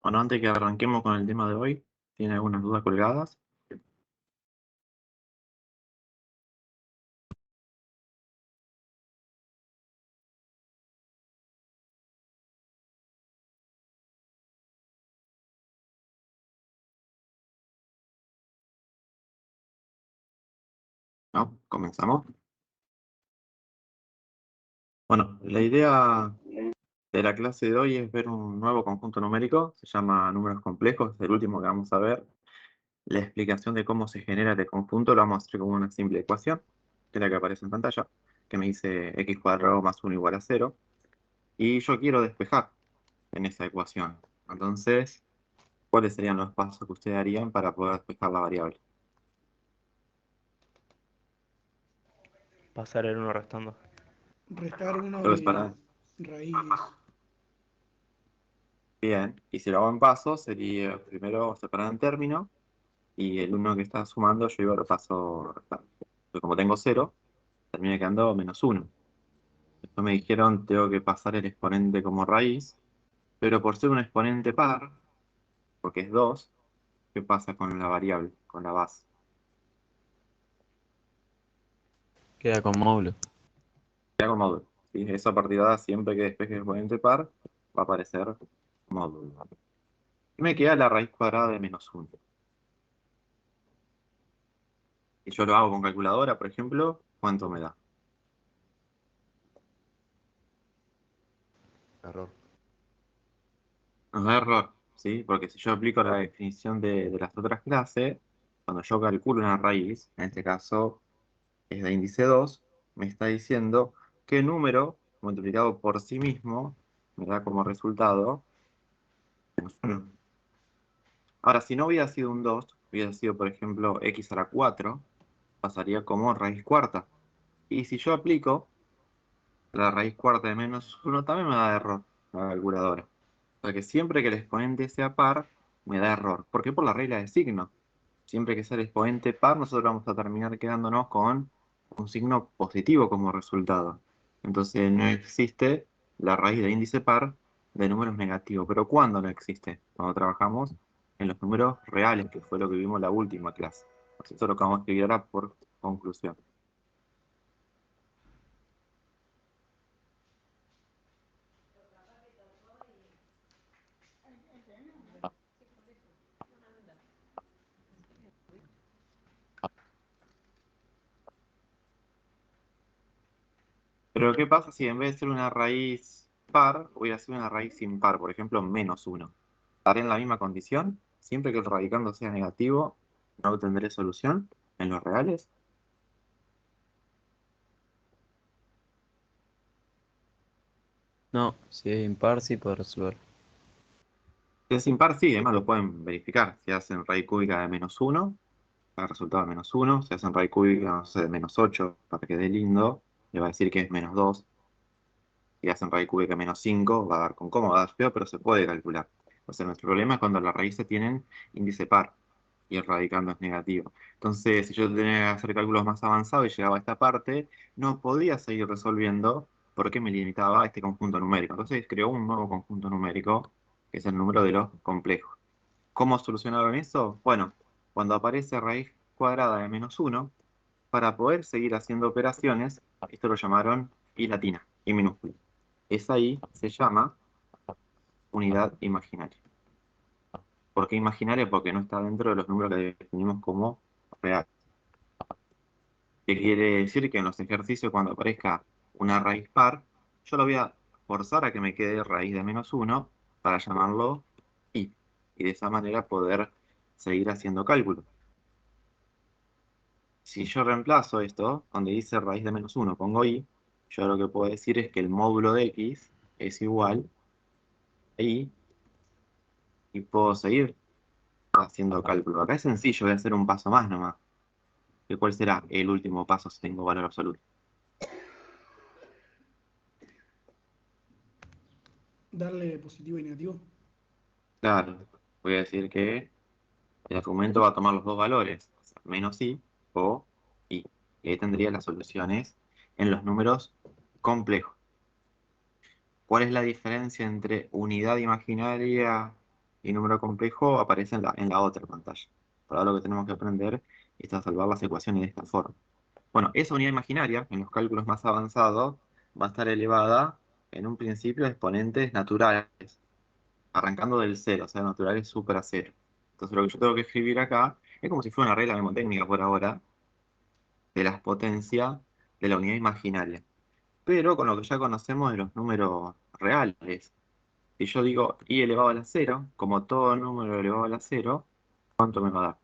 Bueno, antes que arranquemos con el tema de hoy, ¿tiene algunas dudas colgadas? ¿No? ¿Comenzamos? Bueno, la idea de la clase de hoy es ver un nuevo conjunto numérico, se llama números complejos, es el último que vamos a ver. La explicación de cómo se genera este conjunto lo vamos a hacer como una simple ecuación, que es la que aparece en pantalla, que me dice x cuadrado más 1 igual a 0, y yo quiero despejar en esa ecuación. Entonces, ¿cuáles serían los pasos que ustedes harían para poder despejar la variable? Pasar el uno restando. Restar uno Entonces, de para raíz. Bien, y si lo hago en pasos, sería primero separar en término, y el uno que está sumando yo iba lo paso restando. Pero como tengo 0, termina quedando -1. Después me dijeron tengo que pasar el exponente como raíz, pero por ser un exponente par, porque es 2, ¿qué pasa con la variable, con la base? Queda con módulo. Queda con módulo. ¿Sí? Esa partida, siempre que despeje el exponente par, va a aparecer módulo. Y me queda la raíz cuadrada de -1. Y yo lo hago con calculadora, por ejemplo, ¿cuánto me da? Error. Nos da error, ¿sí? Porque si yo aplico la definición de las otras clases, cuando yo calculo una raíz, en este caso es de índice 2, me está diciendo qué número multiplicado por sí mismo me da como resultado -1. Ahora, si no hubiera sido un 2, hubiera sido, por ejemplo, x a la 4, pasaría como raíz cuarta. Y si yo aplico la raíz cuarta de -1, también me da error la calculadora. O sea que siempre que el exponente sea par, me da error. ¿Por qué? Por la regla de signo. Siempre que sea el exponente par, nosotros vamos a terminar quedándonos con un signo positivo como resultado. Entonces no existe la raíz de índice par de números negativos. ¿Pero cuándo no existe? Cuando trabajamos en los números reales, que fue lo que vimos en la última clase. Eso es lo que vamos a escribir ahora por conclusión. Pero ¿qué pasa si en vez de ser una raíz par, hubiera sido una raíz impar? Por ejemplo, -1. ¿Estaré en la misma condición? Siempre que el radicando sea negativo, ¿no obtendré solución en los reales? No, si es impar sí puedo resolver. Si es impar, sí, además lo pueden verificar. Si hacen raíz cúbica de -1, va a dar resultado de -1. Si hacen raíz cúbica, no sé, de -8, para que quede lindo, le va a decir que es -2. Si hacen raíz cúbica de -5, va a dar con cómo, va a dar feo, pero se puede calcular. O sea, nuestro problema es cuando las raíces tienen índice par y el radicando es negativo. Entonces, si yo tenía que hacer cálculos más avanzados y llegaba a esta parte, no podía seguir resolviendo porque me limitaba a este conjunto numérico. Entonces, creó un nuevo conjunto numérico, que es el número de los complejos. ¿Cómo solucionaron eso? Bueno, cuando aparece raíz cuadrada de -1, para poder seguir haciendo operaciones, esto lo llamaron I latina, I minúscula. Esa I se llama unidad imaginaria. ¿Por qué imaginaria? Porque no está dentro de los números que definimos como reales. ¿Qué quiere decir? Que en los ejercicios, cuando aparezca una raíz par, yo lo voy a forzar a que me quede raíz de -1 para llamarlo I. Y de esa manera poder seguir haciendo cálculos. Si yo reemplazo esto, donde dice raíz de -1, pongo I, yo lo que puedo decir es que el módulo de X es igual a I, y puedo seguir haciendo cálculo. Acá es sencillo, voy a hacer un paso más nomás. ¿Cuál será el último paso si tengo valor absoluto? Darle positivo y negativo. Claro, voy a decir que el argumento va a tomar los dos valores, o sea, menos I o I. Y ahí tendría las soluciones en los números complejos. ¿Cuál es la diferencia entre unidad imaginaria y número complejo aparece en la otra pantalla. Para lo que tenemos que aprender es a salvar las ecuaciones de esta forma. Bueno, esa unidad imaginaria, en los cálculos más avanzados, va a estar elevada en un principio a exponentes naturales, arrancando del cero, o sea, naturales supera cero. Entonces lo que yo tengo que escribir acá es como si fuera una regla mnemotécnica por ahora, de las potencias de la unidad imaginaria, pero con lo que ya conocemos de los números reales. Si yo digo i elevado a la cero, como todo número elevado a la cero, ¿cuánto me va a dar?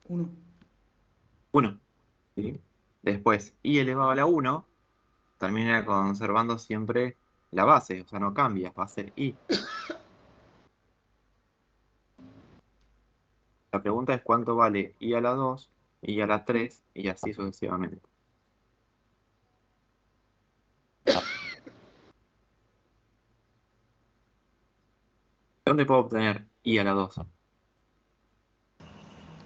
1. 1. ¿Sí? Después, i elevado a la 1 termina conservando siempre la base, o sea, no cambia, va a ser i. La pregunta es cuánto vale i a la 2, i a la 3 y así sucesivamente. ¿Dónde puedo obtener i a la 2?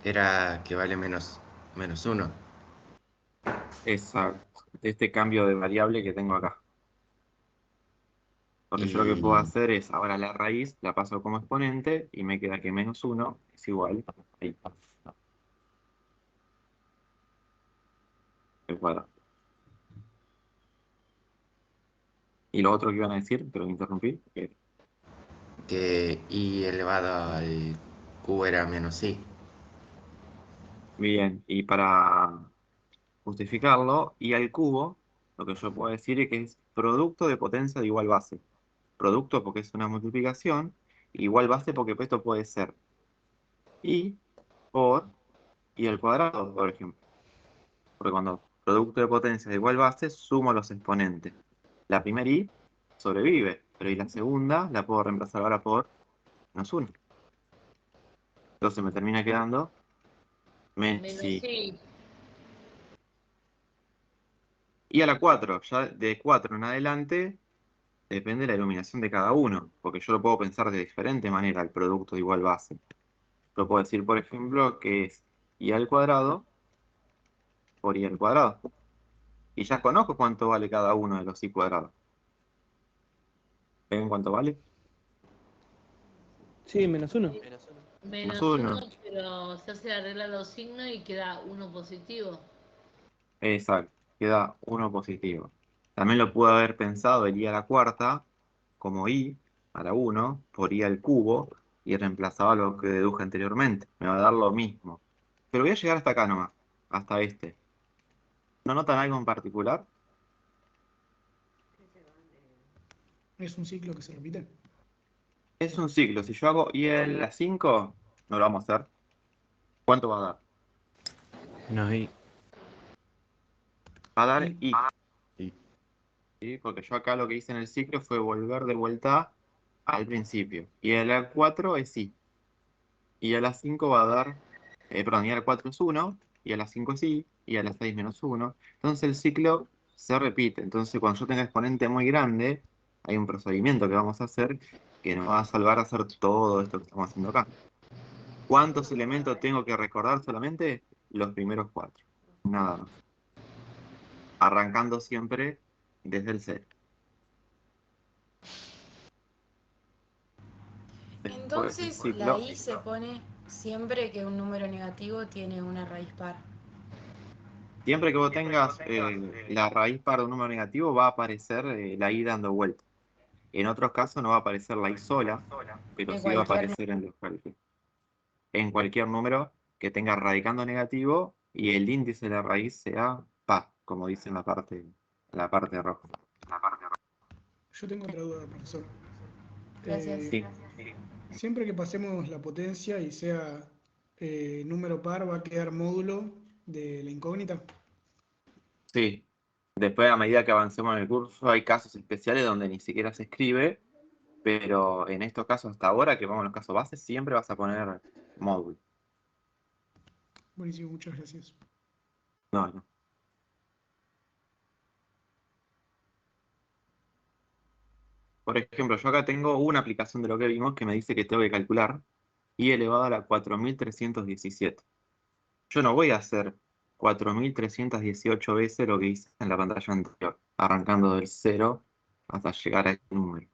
Era que vale menos 1. Exacto, de este cambio de variable que tengo acá. Porque yo lo que puedo Y, hacer es, ahora la raíz la paso como exponente y me queda que menos 1 es igual a i al cuadrado. Y lo otro que iban a decir, pero me interrumpí, que i elevado al q era menos i. bien, y para justificarlo, i al cubo, lo que yo puedo decir es que es producto de potencia de igual base. Producto porque es una multiplicación, igual base porque esto puede ser i por i al cuadrado, por ejemplo. Porque cuando producto de potencia de igual base, sumo los exponentes. La primera i sobrevive, pero y la segunda la puedo reemplazar ahora por menos 1. Entonces me termina quedando menos Menos i. sí. Y a la 4 ya de 4 en adelante, depende de la iluminación de cada uno, porque yo lo puedo pensar de diferente manera el producto de igual base. Lo puedo decir, por ejemplo, que es i al cuadrado por i al cuadrado. Y ya conozco cuánto vale cada uno de los i cuadrados. ¿Ven cuánto vale? Sí, -1. Menos Menos 1, 1. pero se hace la regla de los signos y queda uno positivo. Exacto, queda uno positivo. También lo pude haber pensado el i a la cuarta como i a la 1 por i al cubo y reemplazaba lo que deduje anteriormente. Me va a dar lo mismo. Pero voy a llegar hasta acá nomás, hasta este. ¿No notan algo en particular? Es un ciclo que se repite. Es un ciclo. Si yo hago i a la 5, no lo vamos a hacer. ¿Cuánto va a dar? Menos i. Va a dar Y i. ¿Sí? Porque yo acá lo que hice en el ciclo fue volver de vuelta al principio. Y a la 4 es i. Y a las 5 va a dar, perdón, y a la 4 es 1, y a las 5 es i, y a las 6 menos 1. Entonces el ciclo se repite. Entonces cuando yo tenga exponente muy grande, hay un procedimiento que vamos a hacer que nos va a salvar a hacer todo esto que estamos haciendo acá. ¿Cuántos elementos tengo que recordar solamente? Los primeros 4. Nada más. Arrancando siempre desde el cero. Después el Entonces la ciclo. i se pone siempre que un número negativo tiene una raíz par. Siempre que vos tengas la raíz par de un número negativo, va a aparecer la i dando vuelta. En otros casos no va a aparecer la i sola, pero De sí va a cualquier aparecer en los cálculos. En cualquier número que tenga radicando negativo y el índice de la raíz sea par, como dice en la parte roja. yo tengo otra duda, profesor. Gracias. Sí, Siempre que pasemos la potencia y sea número par, va a quedar módulo de la incógnita. sí. Después, a medida que avancemos en el curso, hay casos especiales donde ni siquiera se escribe, pero en estos casos hasta ahora, que vamos a los casos bases, siempre vas a poner módulo. Buenísimo, muchas gracias. No, no. Por ejemplo, yo acá tengo una aplicación de lo que vimos que me dice que tengo que calcular i elevado a la 4317. Yo no voy a hacer 4318 veces lo que hice en la pantalla anterior, arrancando del cero hasta llegar a este número.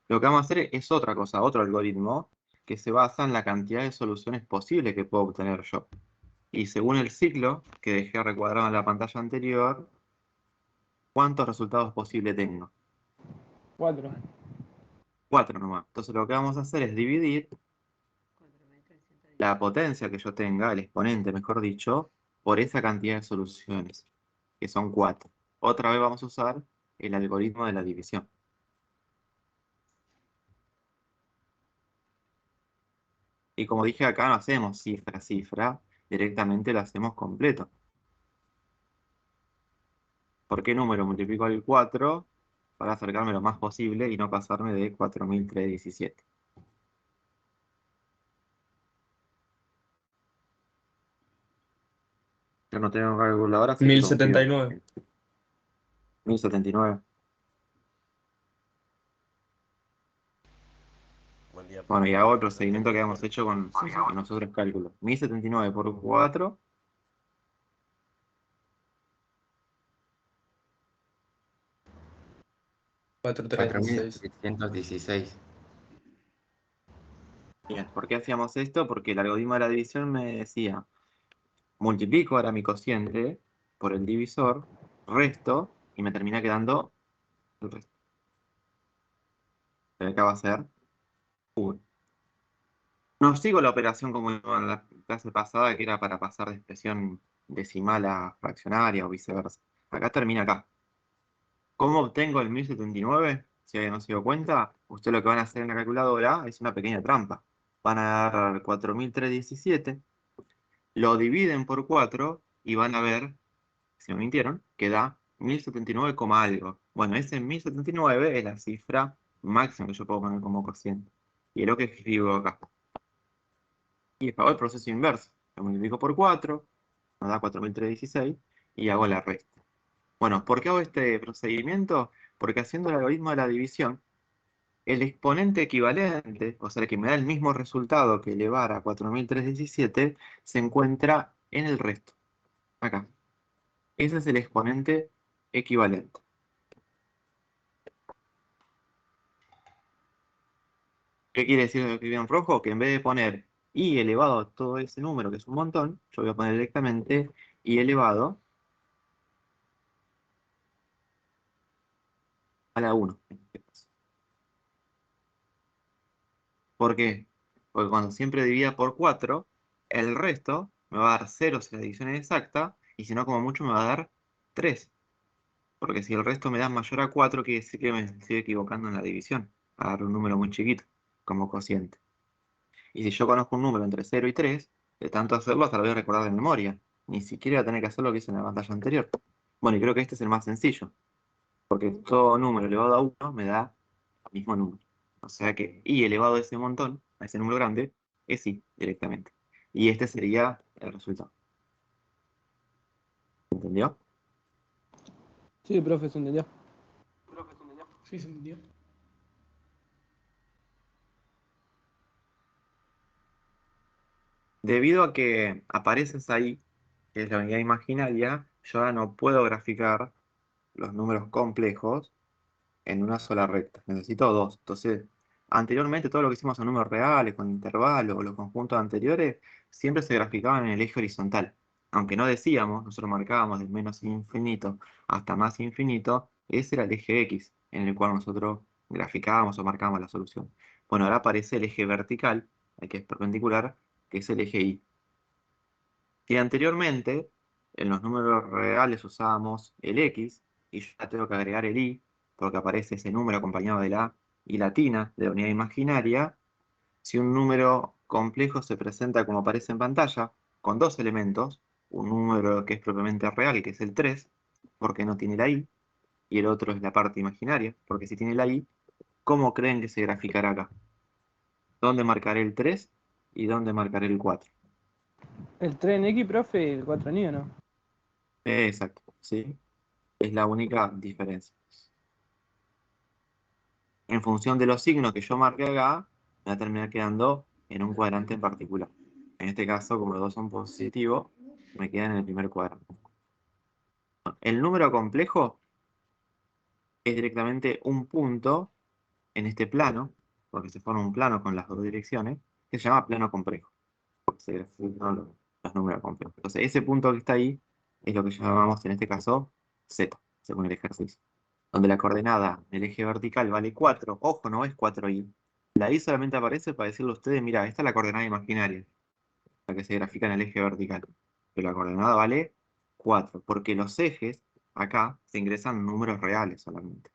Lo que vamos a hacer es otra cosa, otro algoritmo, que se basa en la cantidad de soluciones posibles que puedo obtener yo. Y según el ciclo que dejé recuadrado en la pantalla anterior, ¿cuántos resultados posibles tengo? 4. 4 nomás. Entonces lo que vamos a hacer es dividir la potencia que yo tenga, el exponente, mejor dicho, por esa cantidad de soluciones, que son 4. Otra vez vamos a usar el algoritmo de la división. Y como dije acá, no hacemos cifra a cifra, directamente lo hacemos completo. ¿Por qué número multiplico el 4? Para acercarme lo más posible y no pasarme de 4317. Yo no tengo calculadora, así que confío 1079. en 1079. Buen día, Bueno, y profe. hago otro No entendí seguimiento que el hemos número. hecho con Sí, sí. nosotros cálculos. 1079 por 4, 4316. 4.316. bien. ¿Por qué hacíamos esto? Porque el algoritmo de la división me decía, multiplico ahora mi cociente por el divisor, resto, y me termina quedando el resto. Que acá va a ser 1. No sigo la operación como en la clase pasada, que era para pasar de expresión decimal a fraccionaria o viceversa. Acá termina acá. ¿Cómo obtengo el 1079? Si alguien no se dio cuenta, usted lo que van a hacer en la calculadora es una pequeña trampa. Van a agarrar 4317, lo dividen por 4 y van a ver, si no mintieron, que da 1079, algo. Bueno, ese 1079 es la cifra máxima que yo puedo poner como cociente. Y es lo que escribo acá. Y después hago el proceso inverso. Lo multiplico por 4, nos da 4316 y hago la resta. Bueno, ¿por qué hago este procedimiento? Porque haciendo el algoritmo de la división, el exponente equivalente, o sea, el que me da el mismo resultado que elevar a 4317, se encuentra en el resto. Acá. Ese es el exponente equivalente. ¿Qué quiere decir lo que escribí en rojo? Que en vez de poner i elevado a todo ese número, que es un montón, yo voy a poner directamente i elevado a la 1. ¿Por qué? Porque cuando siempre divida por 4, el resto me va a dar 0 si la división es exacta, y si no, como mucho me va a dar 3. Porque si el resto me da mayor a 4, quiere decir que me estoy equivocando en la división. A dar un número muy chiquito, como cociente. Y si yo conozco un número entre 0 y 3, de tanto hacerlo hasta lo voy a recordar de memoria. Ni siquiera voy a tener que hacer lo que hice en la pantalla anterior. Bueno, y creo que este es el más sencillo. Porque todo número elevado a 1 me da el mismo número. O sea que i elevado a ese montón, a ese número grande, es i directamente. Y este sería el resultado. ¿Entendió? Sí, profe, se entendió. Sí, se entendió. Debido a que apareces ahí, que es la unidad imaginaria, yo ahora no puedo graficar los números complejos en una sola recta. Necesito dos. Entonces, anteriormente todo lo que hicimos en números reales, con intervalos o los conjuntos anteriores, siempre se graficaban en el eje horizontal. Aunque no decíamos, nosotros marcábamos de menos infinito hasta más infinito, ese era el eje X, en el cual nosotros graficábamos o marcábamos la solución. Bueno, ahora aparece el eje vertical, el que es perpendicular, que es el eje Y. Si anteriormente en los números reales usábamos el X, y yo ya tengo que agregar el Y, porque aparece ese número acompañado de la I latina, de la unidad imaginaria, si un número complejo se presenta como aparece en pantalla, con dos elementos, un número que es propiamente real, que es el 3, porque no tiene la I, y el otro es la parte imaginaria, porque si tiene la I, ¿cómo creen que se graficará acá? ¿Dónde marcaré el 3 y dónde marcaré el 4? El 3 en X, profe, y el 4 en Y, ¿no? Exacto, ¿sí? Es la única diferencia. En función de los signos que yo marqué acá, me va a terminar quedando en un cuadrante en particular. En este caso, como los dos son positivos, me quedan en el primer cuadrante. El número complejo es directamente un punto en este plano, porque se forma un plano con las dos direcciones, que se llama plano complejo, porque se grafican los números complejos. Entonces, ese punto que está ahí es lo que llamamos en este caso Z, según el ejercicio. Donde la coordenada del eje vertical vale 4, ojo, no es 4i. La i solamente aparece para decirle a ustedes, mira, esta es la coordenada imaginaria, la que se grafica en el eje vertical. Pero la coordenada vale 4, porque los ejes acá se ingresan números reales solamente.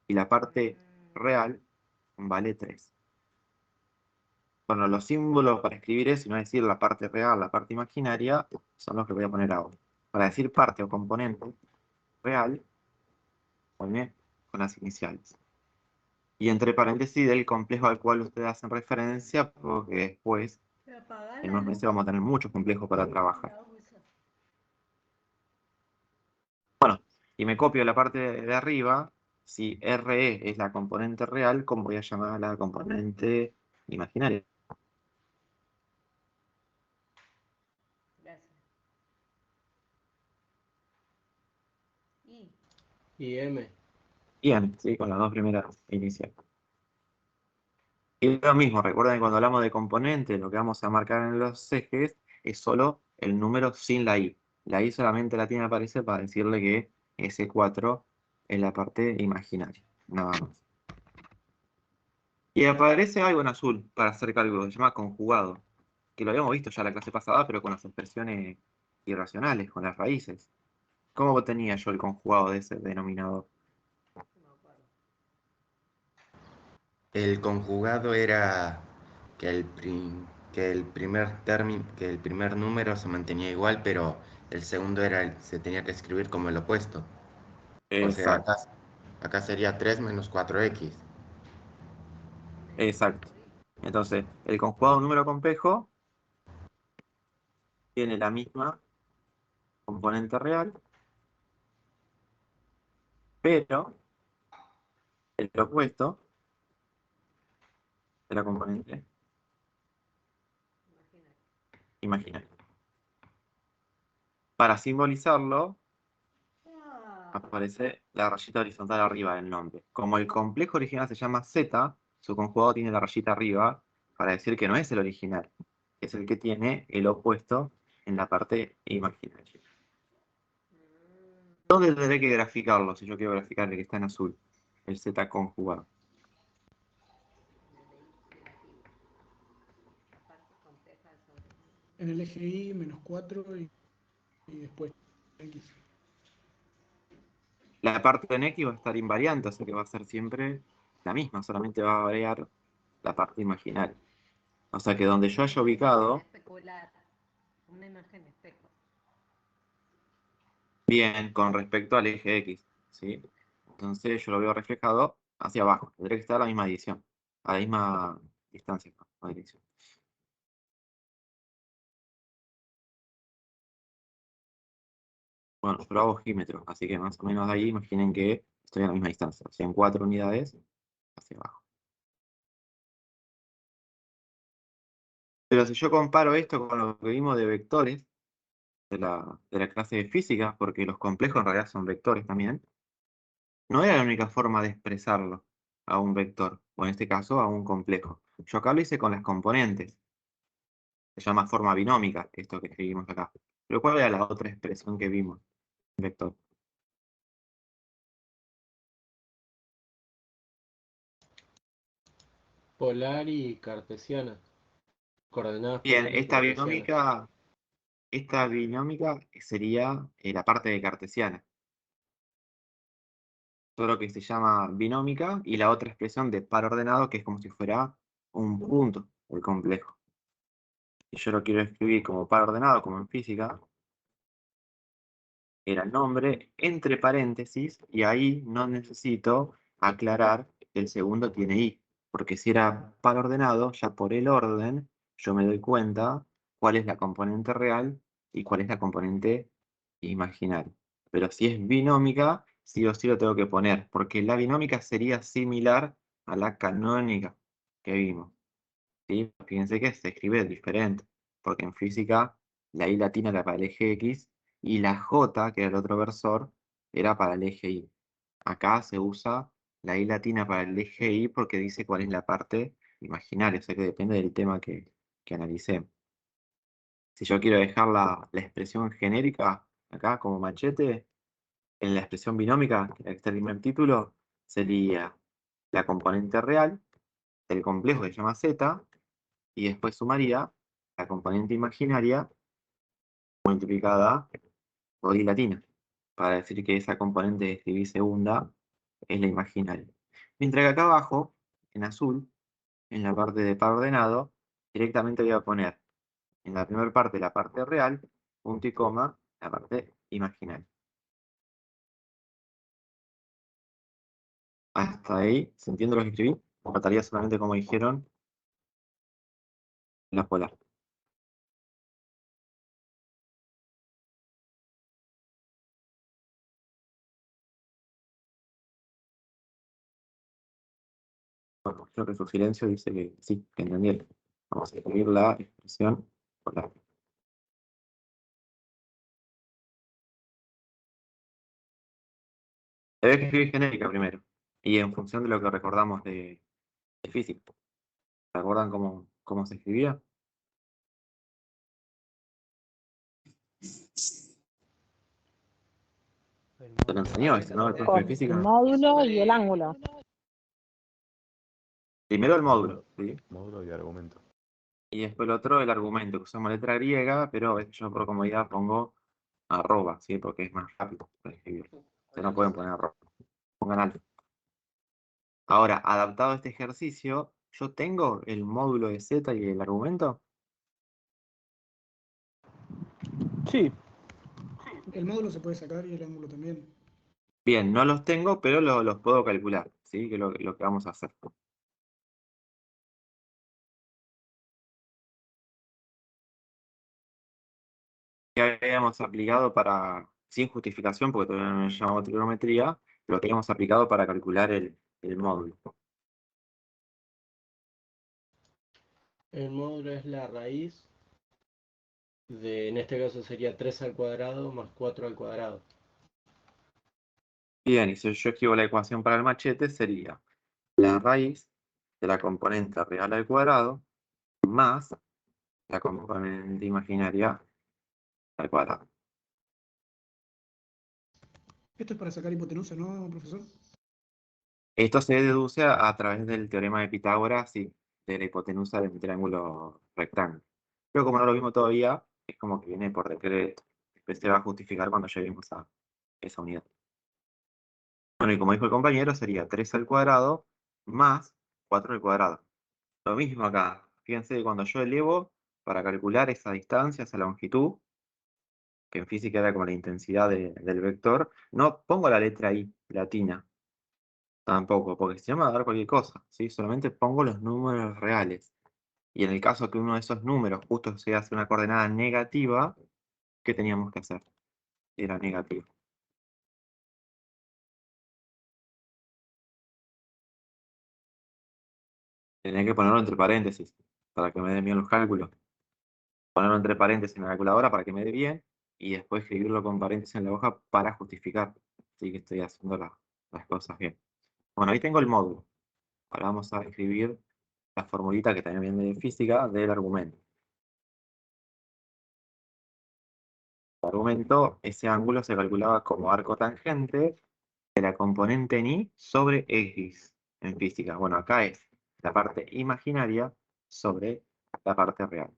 Y la parte real vale 3. Bueno, los símbolos para escribir eso y no decir la parte real, la parte imaginaria, son los que voy a poner ahora. Para decir parte o componente real, pone con las iniciales. Y entre paréntesis del complejo al cual ustedes hacen referencia, porque después, en unos meses, vamos a tener muchos complejos para trabajar. Bueno, y me copio la parte de arriba. Si RE es la componente real, ¿cómo voy a llamar a la componente imaginaria? Gracias. Y Y M. Bien, sí, con las dos primeras iniciales. Y lo mismo, recuerden que cuando hablamos de componente, lo que vamos a marcar en los ejes es solo el número sin la i. La i solamente la tiene que aparecer para decirle que ese 4 es la parte imaginaria, nada más. Y aparece algo en azul para hacer cálculos, se llama conjugado, que lo habíamos visto ya la clase pasada, pero con las expresiones irracionales, con las raíces. ¿Cómo tenía yo el conjugado de ese denominador? El conjugado era que que el que el primer número se mantenía igual, pero el segundo se tenía que escribir como el opuesto. O sea, Exacto, acá sería 3 menos 4x. exacto. Entonces, el conjugado de un número complejo tiene la misma componente real, pero el opuesto de la componente imaginaria. Para simbolizarlo, aparece la rayita horizontal arriba del nombre. Como el complejo original se llama Z, su conjugado tiene la rayita arriba para decir que no es el original, es el que tiene el opuesto en la parte imaginaria. ¿Dónde tendré que graficarlo si yo quiero graficar el que está en azul? El Z conjugado. En el eje Y, menos 4 y después X. La parte en X va a estar invariante, o sea que va a ser siempre la misma, solamente va a variar la parte imaginaria. O sea que donde yo haya ubicado, especular. Una imagen espejo. bien, con respecto al eje X, ¿sí? Entonces yo lo veo reflejado hacia abajo. Tendría que estar a la misma dirección, a la misma distancia, no dirección. Bueno, yo lo hago ojímetro, así que más o menos de ahí imaginen que estoy a la misma distancia, o sea, en 4 unidades hacia abajo. Pero si yo comparo esto con lo que vimos de vectores de la clase de física, porque los complejos en realidad son vectores también, no era la única forma de expresarlo a un vector, o en este caso a un complejo. Yo acá lo hice con las componentes. Se llama forma binómica, esto que escribimos acá. Pero ¿cuál era la otra expresión que vimos? Vector. Polar y cartesiana. Coordenadas Bien, polares y cartesianas. esta binómica sería la parte de cartesiana. Solo que se llama binómica y la otra expresión de par ordenado, que es como si fuera un punto, el complejo. Y yo lo quiero escribir como par ordenado, como en física, era el nombre, entre paréntesis, y ahí no necesito aclarar que el segundo tiene i, porque si era par ordenado, ya por el orden, yo me doy cuenta cuál es la componente real y cuál es la componente imaginaria. Pero si es binómica, sí o sí lo tengo que poner, porque la binómica sería similar a la canónica que vimos. ¿Sí? Fíjense que se escribe diferente, porque en física la I latina era para el eje X y la J, que era el otro versor, era para el eje Y. Acá se usa la I latina para el eje Y porque dice cuál es la parte imaginaria, o sea que depende del tema que analicemos. Si yo quiero dejar la expresión genérica acá como machete, en la expresión binómica, que está el primer título, sería la componente real del complejo que se llama Z, y después sumaría la componente imaginaria multiplicada por I latina, para decir que esa componente que escribí segunda es la imaginaria. Mientras que acá abajo, en azul, en la parte de par ordenado, directamente voy a poner en la primera parte la parte real, punto y coma, la parte imaginaria. Hasta ahí, ¿se entiende lo que escribí? O faltaría solamente como dijeron la polar. Bueno, creo que su silencio dice que sí, que entendieron. Vamos a escribir la expresión polar. Debe que escribir genérica primero. Y en función de lo que recordamos de física. ¿Se acuerdan cómo se escribía? Se lo enseñó esto, ¿no? El profe de Con física. el módulo y el ángulo. Primero el módulo, ¿sí? Módulo y argumento. Y después el otro, el argumento, que usamos letra griega, pero a veces yo por comodidad pongo arroba, ¿sí? Porque es más rápido para escribir. Ustedes no pueden poner arroba. Pongan alfa. Ahora, adaptado a este ejercicio, yo tengo el módulo de Z y el argumento. Sí, El módulo se puede sacar y el ángulo también. Bien, no los tengo, pero los puedo calcular, ¿sí? Que es lo que vamos a hacer. Que habíamos aplicado para, sin justificación, porque todavía no nos llamamos trigonometría, lo que habíamos aplicado para calcular el módulo. El módulo es la raíz de, en este caso sería 3 al cuadrado más 4 al cuadrado. Bien, y si yo escribo la ecuación para el machete, sería la raíz de la componente real al cuadrado más la componente imaginaria al cuadrado. Esto es para sacar hipotenusa, ¿no, profesor? Esto se deduce a través del teorema de Pitágoras y de la hipotenusa del triángulo rectángulo. Pero como no lo vimos todavía, es como que viene por decreto. Después se va a justificar cuando lleguemos a esa unidad. Bueno, y como dijo el compañero, sería 3 al cuadrado más 4 al cuadrado. Lo mismo acá. Fíjense que cuando yo elevo, para calcular esa distancia, esa longitud, que en física era como la intensidad del vector, no pongo la letra I latina. Tampoco, porque si no me va a dar cualquier cosa, ¿sí? Solamente pongo los números reales. Y en el caso que uno de esos números justo se hace una coordenada negativa, ¿qué teníamos que hacer? Era negativo. Tenía que ponerlo entre paréntesis para que me den bien los cálculos. Ponerlo entre paréntesis en la calculadora para que me dé bien y después escribirlo con paréntesis en la hoja para justificar. Así que estoy haciendo las cosas bien. Bueno, ahí tengo el módulo. Ahora vamos a escribir la formulita que también viene de física del argumento. El argumento, ese ángulo se calculaba como arco tangente de la componente en Y sobre X en física. Bueno, acá es la parte imaginaria sobre la parte real.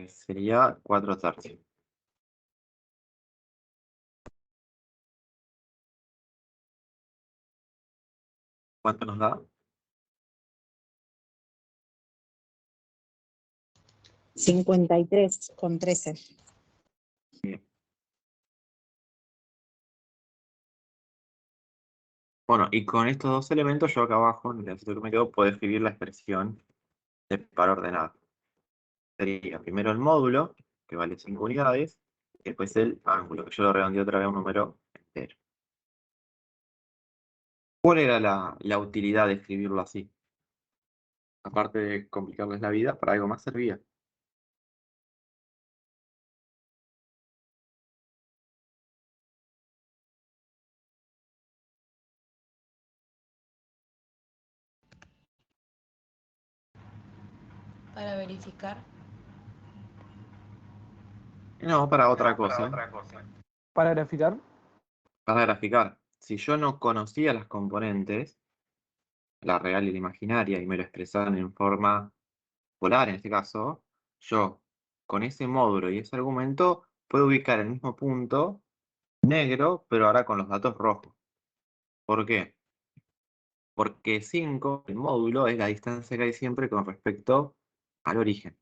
Sería 4 tercios. ¿Cuánto nos da? 53,13. Bien. Bueno, y con estos dos elementos, yo acá abajo, en el pedacito que me quedo, puedo escribir la expresión de par ordenado. Sería primero el módulo, que vale 5 unidades, y después el ángulo, que yo lo redondeé otra vez a un número entero. ¿Cuál era la utilidad de escribirlo así? Aparte de complicarles la vida, para algo más servía. para verificar. No, para otra cosa. Para graficar. Para graficar. Si yo no conocía las componentes, la real y la imaginaria, y me lo expresaban en forma polar en este caso, yo con ese módulo y ese argumento puedo ubicar el mismo punto negro, pero ahora con los datos rojos. ¿Por qué? Porque 5, el módulo, es la distancia que hay siempre con respecto al origen.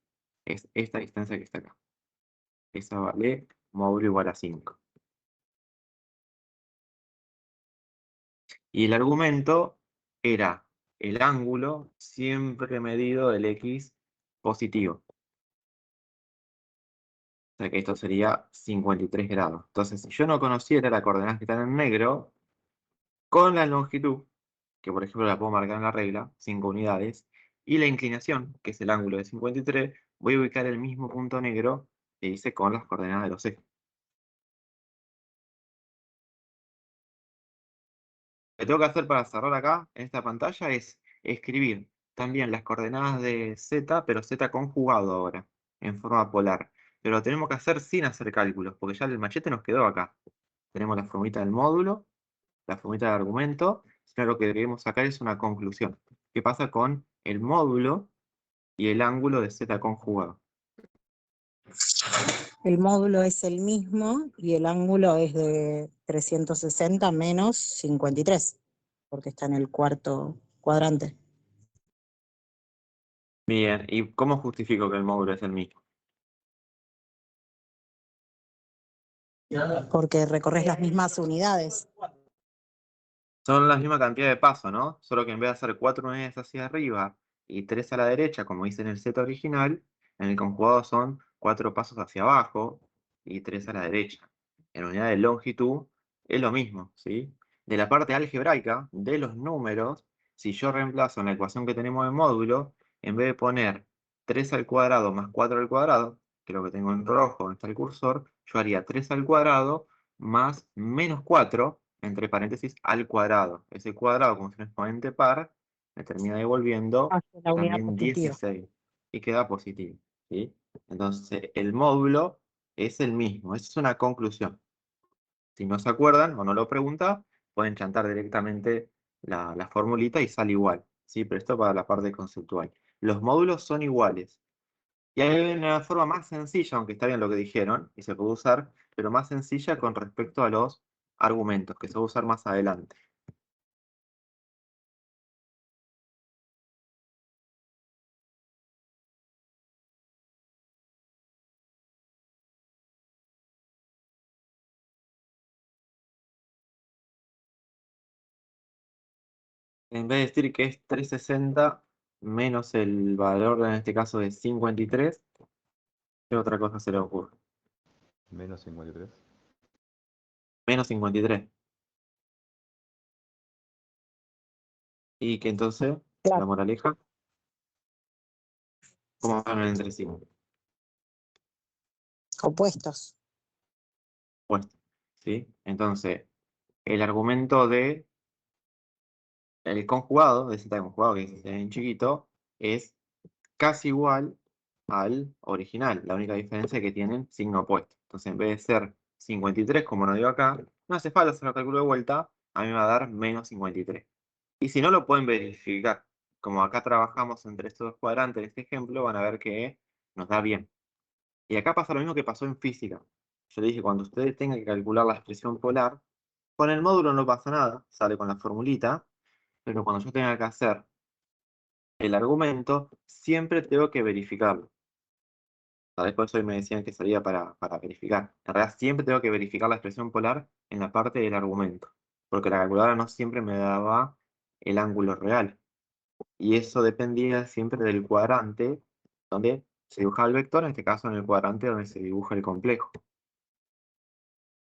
Es esta distancia que está acá. Esa vale módulo igual a 5. Y el argumento era el ángulo siempre medido del x positivo. O sea que esto sería 53 grados. Entonces, si yo no conociera las coordenadas que están en negro, con la longitud, que por ejemplo la puedo marcar en la regla, 5 unidades, y la inclinación, que es el ángulo de 53, voy a ubicar el mismo punto negro que hice con las coordenadas de los ejes. Lo que tengo que hacer para cerrar acá, en esta pantalla, es escribir también las coordenadas de z, pero z conjugado ahora, en forma polar. Pero lo tenemos que hacer sin hacer cálculos, porque ya el machete nos quedó acá. Tenemos la formita del módulo, la formita del argumento, sino lo que debemos sacar es una conclusión. ¿Qué pasa con el módulo y el ángulo de z conjugado? El módulo es el mismo y el ángulo es de 360 menos 53, porque está en el cuarto cuadrante. Bien, ¿y cómo justifico que el módulo es el mismo? Porque recorres las mismas unidades. Son la misma cantidad de pasos, ¿no? Solo que en vez de hacer 4 unidades hacia arriba y 3 a la derecha, como dice en el Z original, en el conjugado son 4 pasos hacia abajo y 3 a la derecha. En unidad de longitud es lo mismo, ¿sí? De la parte algebraica, de los números, si yo reemplazo en la ecuación que tenemos de módulo, en vez de poner 3 al cuadrado más 4 al cuadrado, que es lo que tengo en rojo, donde está el cursor, yo haría 3 al cuadrado más menos 4, entre paréntesis, al cuadrado. Ese cuadrado, como es un exponente par, me termina devolviendo Hacia la unidad también positiva. 16. Y queda positivo, ¿sí? Entonces, el módulo es el mismo. Esa es una conclusión. Si no se acuerdan o no lo preguntan, pueden chantar directamente la formulita y sale igual, ¿sí? Pero esto para la parte conceptual. Los módulos son iguales. Y hay una forma más sencilla, aunque está bien lo que dijeron, y se puede usar, pero más sencilla con respecto a los argumentos, que se va a usar más adelante. En vez de decir que es 360 menos el valor, en este caso de 53, ¿qué otra cosa se le ocurre? Menos 53. Menos 53. Y que entonces, la Claro. moraleja, ¿cómo van entre sí? Opuestos. Pues, ¿sí? Entonces, el argumento de el conjugado, de z conjugado, que es en chiquito, es casi igual al original. La única diferencia es que tienen signo opuesto. Entonces, en vez de ser 53, como nos dio acá, no hace falta hacer el cálculo de vuelta, a mí me va a dar menos 53. Y si no, lo pueden verificar. Como acá trabajamos entre estos dos cuadrantes en este ejemplo, van a ver que nos da bien. Y acá pasa lo mismo que pasó en física. Yo le dije, cuando ustedes tengan que calcular la expresión polar, con el módulo no pasa nada, sale con la formulita, pero cuando yo tenga que hacer el argumento, siempre tengo que verificarlo. Tal por eso hoy me decían que salía para verificar. En realidad siempre tengo que verificar la expresión polar en la parte del argumento, porque la calculadora no siempre me daba el ángulo real. Y eso dependía siempre del cuadrante donde se dibujaba el vector, en este caso en el cuadrante donde se dibuja el complejo.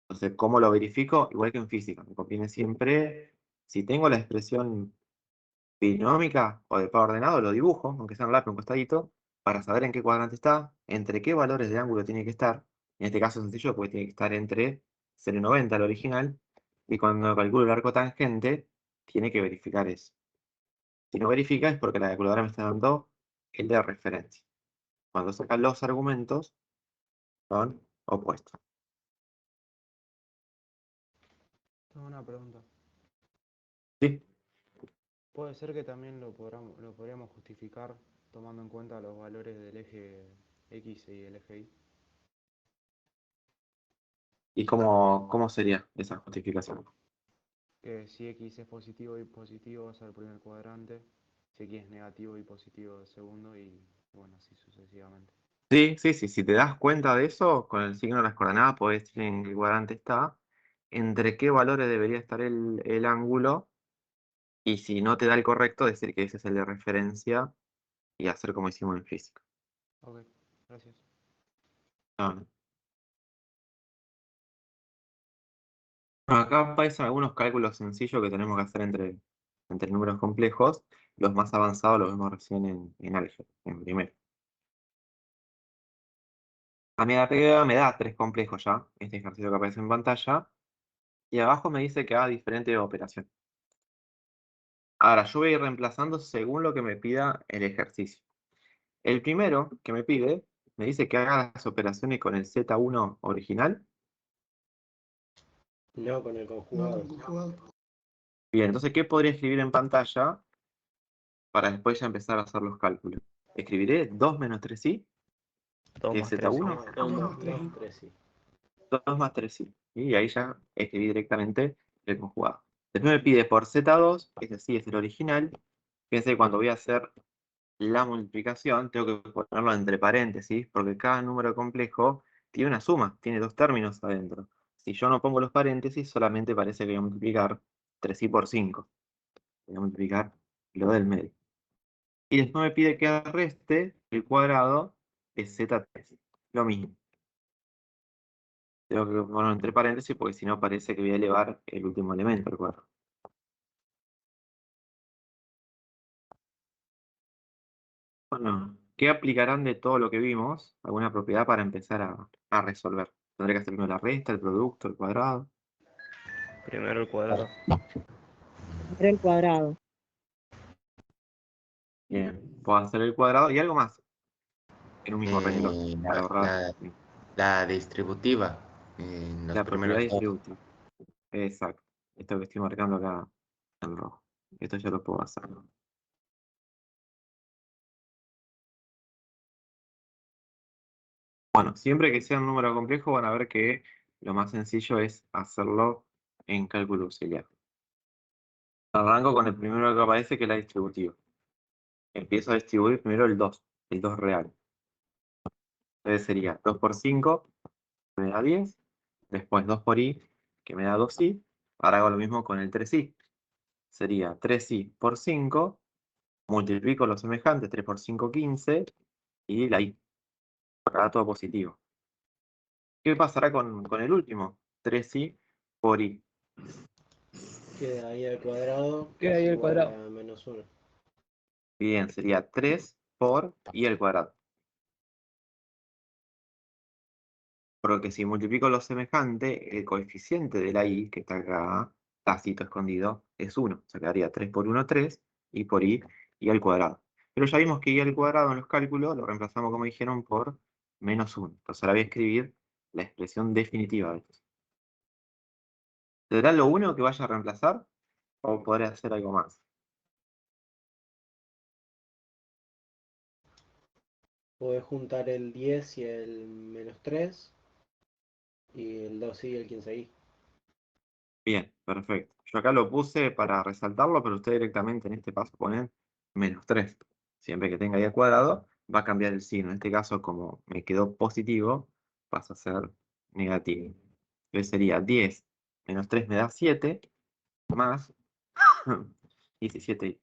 Entonces, ¿cómo lo verifico? Igual que en física. Me conviene siempre, si tengo la expresión binómica o de par ordenado, lo dibujo, aunque sea en lápiz, un costadito, para saber en qué cuadrante está, entre qué valores de ángulo tiene que estar. En este caso es sencillo porque tiene que estar entre 0,90 el original, y cuando calculo el arco tangente, tiene que verificar eso. Si no verifica es porque la calculadora me está dando el de referencia. cuando sacas los argumentos, son opuestos. Tengo una pregunta. ¿Sí? ¿Puede ser que también lo podríamos justificar tomando en cuenta los valores del eje X y el eje Y? ¿Y cómo sería esa justificación? Que si X es positivo y positivo va a ser el primer cuadrante, si X es negativo y positivo el segundo, y bueno, así sucesivamente. Sí, sí, sí. Si te das cuenta de eso, con el signo de las coordenadas podés decir en qué cuadrante está, entre qué valores debería estar el ángulo, y si no te da el correcto, decir que ese es el de referencia y hacer como hicimos en física. Ok, gracias. No, no. Acá aparecen algunos cálculos sencillos que tenemos que hacer entre números complejos. Los más avanzados los vemos recién en álgebra, en primero. A mí arriba me da tres complejos ya, este ejercicio que aparece en pantalla, y abajo me dice que haga diferentes operaciones. Ahora, yo voy a ir reemplazando según lo que me pida el ejercicio. El primero que me pide, me dice que haga las operaciones con el Z1 original. No con el No, conjugado. con conjugado. Bien, entonces, ¿qué podría escribir en pantalla para después ya empezar a hacer los cálculos? Escribiré 2 menos 3i, 2 que es más 3. Z1, No, 2 2 más 3 más y 3 sí. 2 más 3i. Y ahí ya escribí directamente el conjugado. Después me pide por Z2, ese sí es el original. Fíjense que cuando voy a hacer la multiplicación, tengo que ponerlo entre paréntesis, porque cada número complejo tiene una suma, tiene dos términos adentro. Si yo no pongo los paréntesis, solamente parece que voy a multiplicar 3i por 5. Voy a multiplicar lo del medio. Y después me pide que reste el cuadrado de z3. Lo mismo. Tengo que ponerlo entre paréntesis porque si no parece que voy a elevar el último elemento al cuadrado. Bueno, ¿qué aplicarán de todo lo que vimos? ¿Alguna propiedad para empezar a resolver? Tendré que hacer primero la resta, el producto, el cuadrado. Primero el cuadrado. Primero el cuadrado. Bien, puedo hacer el cuadrado y algo más en un mismo renglón. Para La, ahorrar la distributiva, los la propiedad primeros dos. distributiva. Exacto. Esto que estoy marcando acá en rojo. Esto ya lo puedo hacer. Bueno, siempre que sea un número complejo van a ver que lo más sencillo es hacerlo en cálculo auxiliar. Arranco con el primero que aparece, que es la distributiva. Empiezo a distribuir primero el 2 real. Entonces sería 2 por 5, que me da 10. Después 2 por i, que me da 2i. Ahora hago lo mismo con el 3i. Sería 3i por 5, multiplico los semejantes, 3 por 5, 15, y la i. Acá todo positivo. ¿Qué pasará con el último? 3i por i. Queda ahí al cuadrado, que Queda es ahí el igual cuadrado. a menos 1. Bien, sería 3 por i al cuadrado. Porque si multiplico los semejantes, el coeficiente de la i, que está acá, tácito escondido, es 1. O sea, quedaría 3 por 1, 3, y por i al cuadrado. Pero ya vimos que i al cuadrado en los cálculos lo reemplazamos, como dijeron, por menos 1. Entonces ahora voy a escribir la expresión definitiva de esto. ¿Será lo único que vaya a reemplazar? ¿O podré hacer algo más? Podés juntar el 10 y el menos 3 y el 2 y el 15i. Bien, perfecto. Yo acá lo puse para resaltarlo, pero usted directamente en este paso ponen menos 3. Siempre que tenga i al cuadrado, va a cambiar el signo. En este caso, como me quedó positivo, pasa a ser negativo. Entonces sería 10 menos 3 me da 7, más 17i.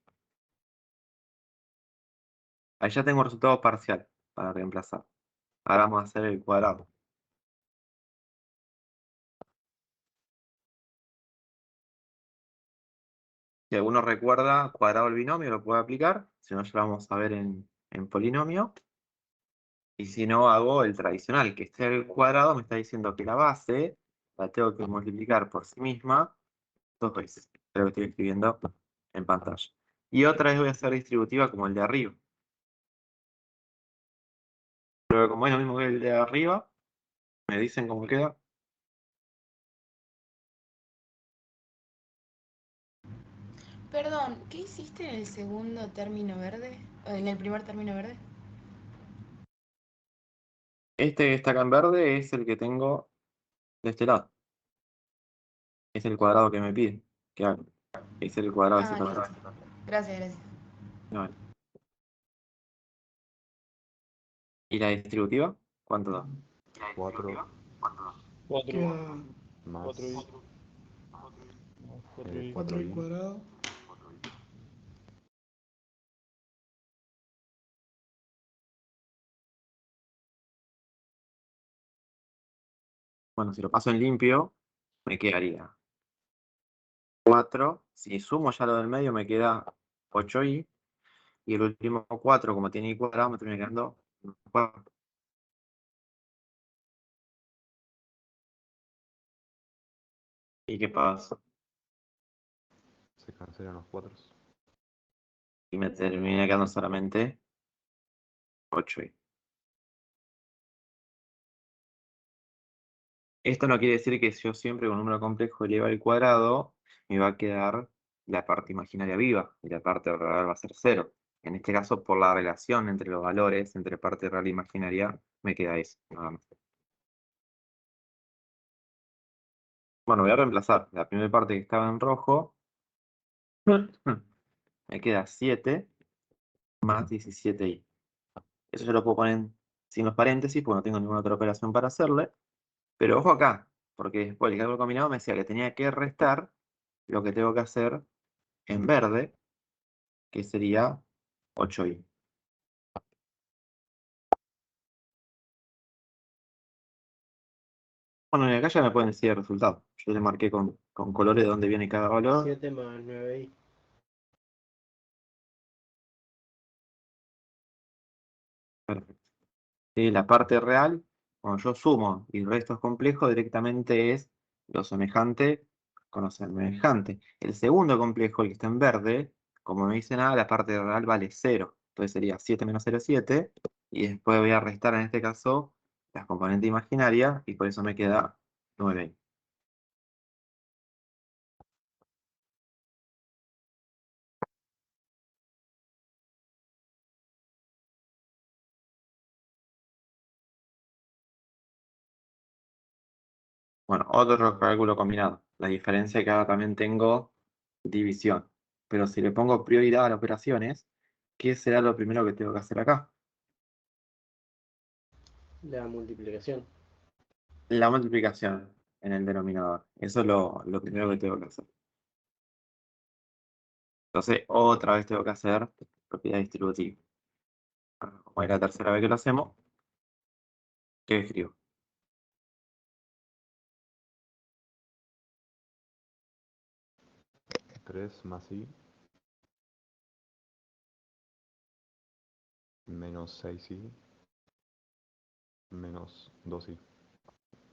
Ahí ya tengo resultado parcial para reemplazar. Ahora vamos a hacer el cuadrado. Si alguno recuerda cuadrado del binomio, lo puede aplicar. Si no, ya lo vamos a ver en polinomio. Y si no, hago el tradicional, que esté al cuadrado, me está diciendo que la base la tengo que multiplicar por sí misma 2 veces. Es lo que estoy escribiendo en pantalla. Y otra vez voy a hacer distributiva como el de arriba. Pero como es lo mismo que el de arriba, me dicen cómo queda. Perdón, ¿qué hiciste en el segundo término verde? ¿En el primer término verde? Este que está acá en verde es el que tengo de este lado. Es el cuadrado que me pide que haga. Es el cuadrado de Ah, separación. listo. Gracias, gracias. Vale. ¿Y la distributiva? ¿Cuánto da? 4 4 Queda más 4 y 4 y 4 al 4i. cuadrado. Bueno, si lo paso en limpio, me quedaría 4. Si sumo ya lo del medio, me queda 8i. Y el último 4, como tiene i cuadrado, me termina quedando 4. ¿Y qué pasa? Se cancelan los 4. Y me termina quedando solamente 8i. Esto no quiere decir que yo siempre con un número complejo elevado al cuadrado me va a quedar la parte imaginaria viva y la parte real va a ser 0. En este caso, por la relación entre los valores, entre parte real e imaginaria, me queda eso, nada más. Bueno, voy a reemplazar la primera parte que estaba en rojo. Me queda 7 más 17i. Eso yo lo puedo poner sin los paréntesis porque no tengo ninguna otra operación para hacerle. Pero ojo acá, porque después el cálculo combinado me decía que tenía que restar lo que tengo que hacer en verde, que sería 8i. Bueno, y acá ya me pueden decir el resultado. Yo le marqué con colores de dónde viene cada valor. 7 más 9i. Perfecto. Y la parte real, cuando yo sumo y el resto es complejo, directamente es lo semejante con lo semejante. El segundo complejo, el que está en verde, como no dice nada, la parte real vale 0. Entonces sería 7 menos 0 es 7. Y después voy a restar en este caso las componentes imaginarias y por eso me queda 9. Bueno, otro cálculo combinado. La diferencia es que ahora también tengo división. Pero si le pongo prioridad a las operaciones, ¿qué será lo primero que tengo que hacer acá? La multiplicación. La multiplicación en el denominador. Eso es lo primero que tengo que hacer. Entonces, otra vez tengo que hacer propiedad distributiva. Como es la tercera vez que lo hacemos, ¿qué escribo? Tres más i menos 6i menos 2i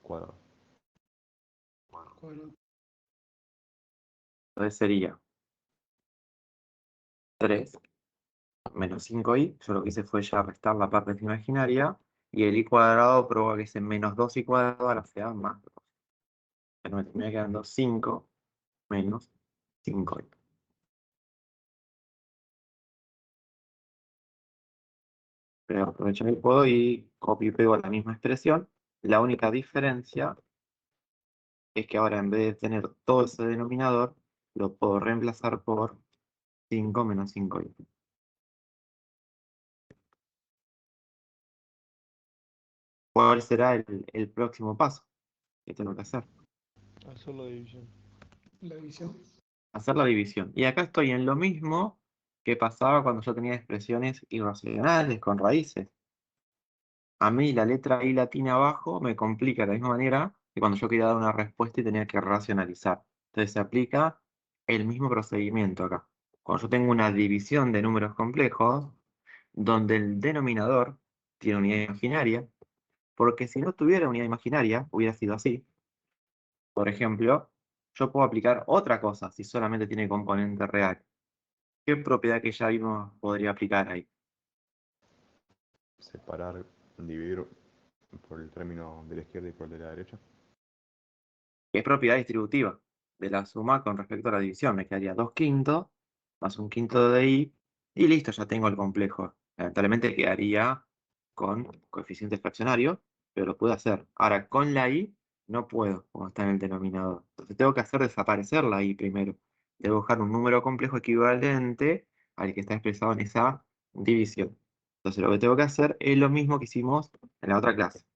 cuadrado. Cuadrado. Entonces sería 3 menos 5i. Yo lo que hice fue ya restar la parte imaginaria. Y el i cuadrado provoca que ese menos 2i cuadrado ahora sea más 2. Pero me termina quedando 5 menos 5i. Pero aprovecho que puedo y copio y pego la misma expresión. La única diferencia es que ahora en vez de tener todo ese denominador, lo puedo reemplazar por 5 menos 5i. ¿Cuál será el próximo paso que tengo que hacer? Hacer la división. La división. Hacer la división. Y acá estoy en lo mismo que pasaba cuando yo tenía expresiones irracionales con raíces. A mí la letra I latina abajo me complica de la misma manera que cuando yo quería dar una respuesta y tenía que racionalizar. Entonces se aplica el mismo procedimiento acá. Cuando yo tengo una división de números complejos, donde el denominador tiene unidad imaginaria, porque si no tuviera unidad imaginaria, hubiera sido así. Por ejemplo, yo puedo aplicar otra cosa si solamente tiene componente real. ¿Qué propiedad que ya vimos podría aplicar ahí? Separar dividir por el término de la izquierda y por el de la derecha. Que es propiedad distributiva de la suma con respecto a la división. Me quedaría 2/5 más 1/5 de i, y listo, ya tengo el complejo. Lamentablemente quedaría con coeficiente fraccionario, pero lo puedo hacer. Ahora, con la i no puedo, como está en el denominador. Entonces tengo que hacer desaparecer la i primero. Debo buscar un número complejo equivalente al que está expresado en esa división. Entonces lo que tengo que hacer es lo mismo que hicimos en la otra clase.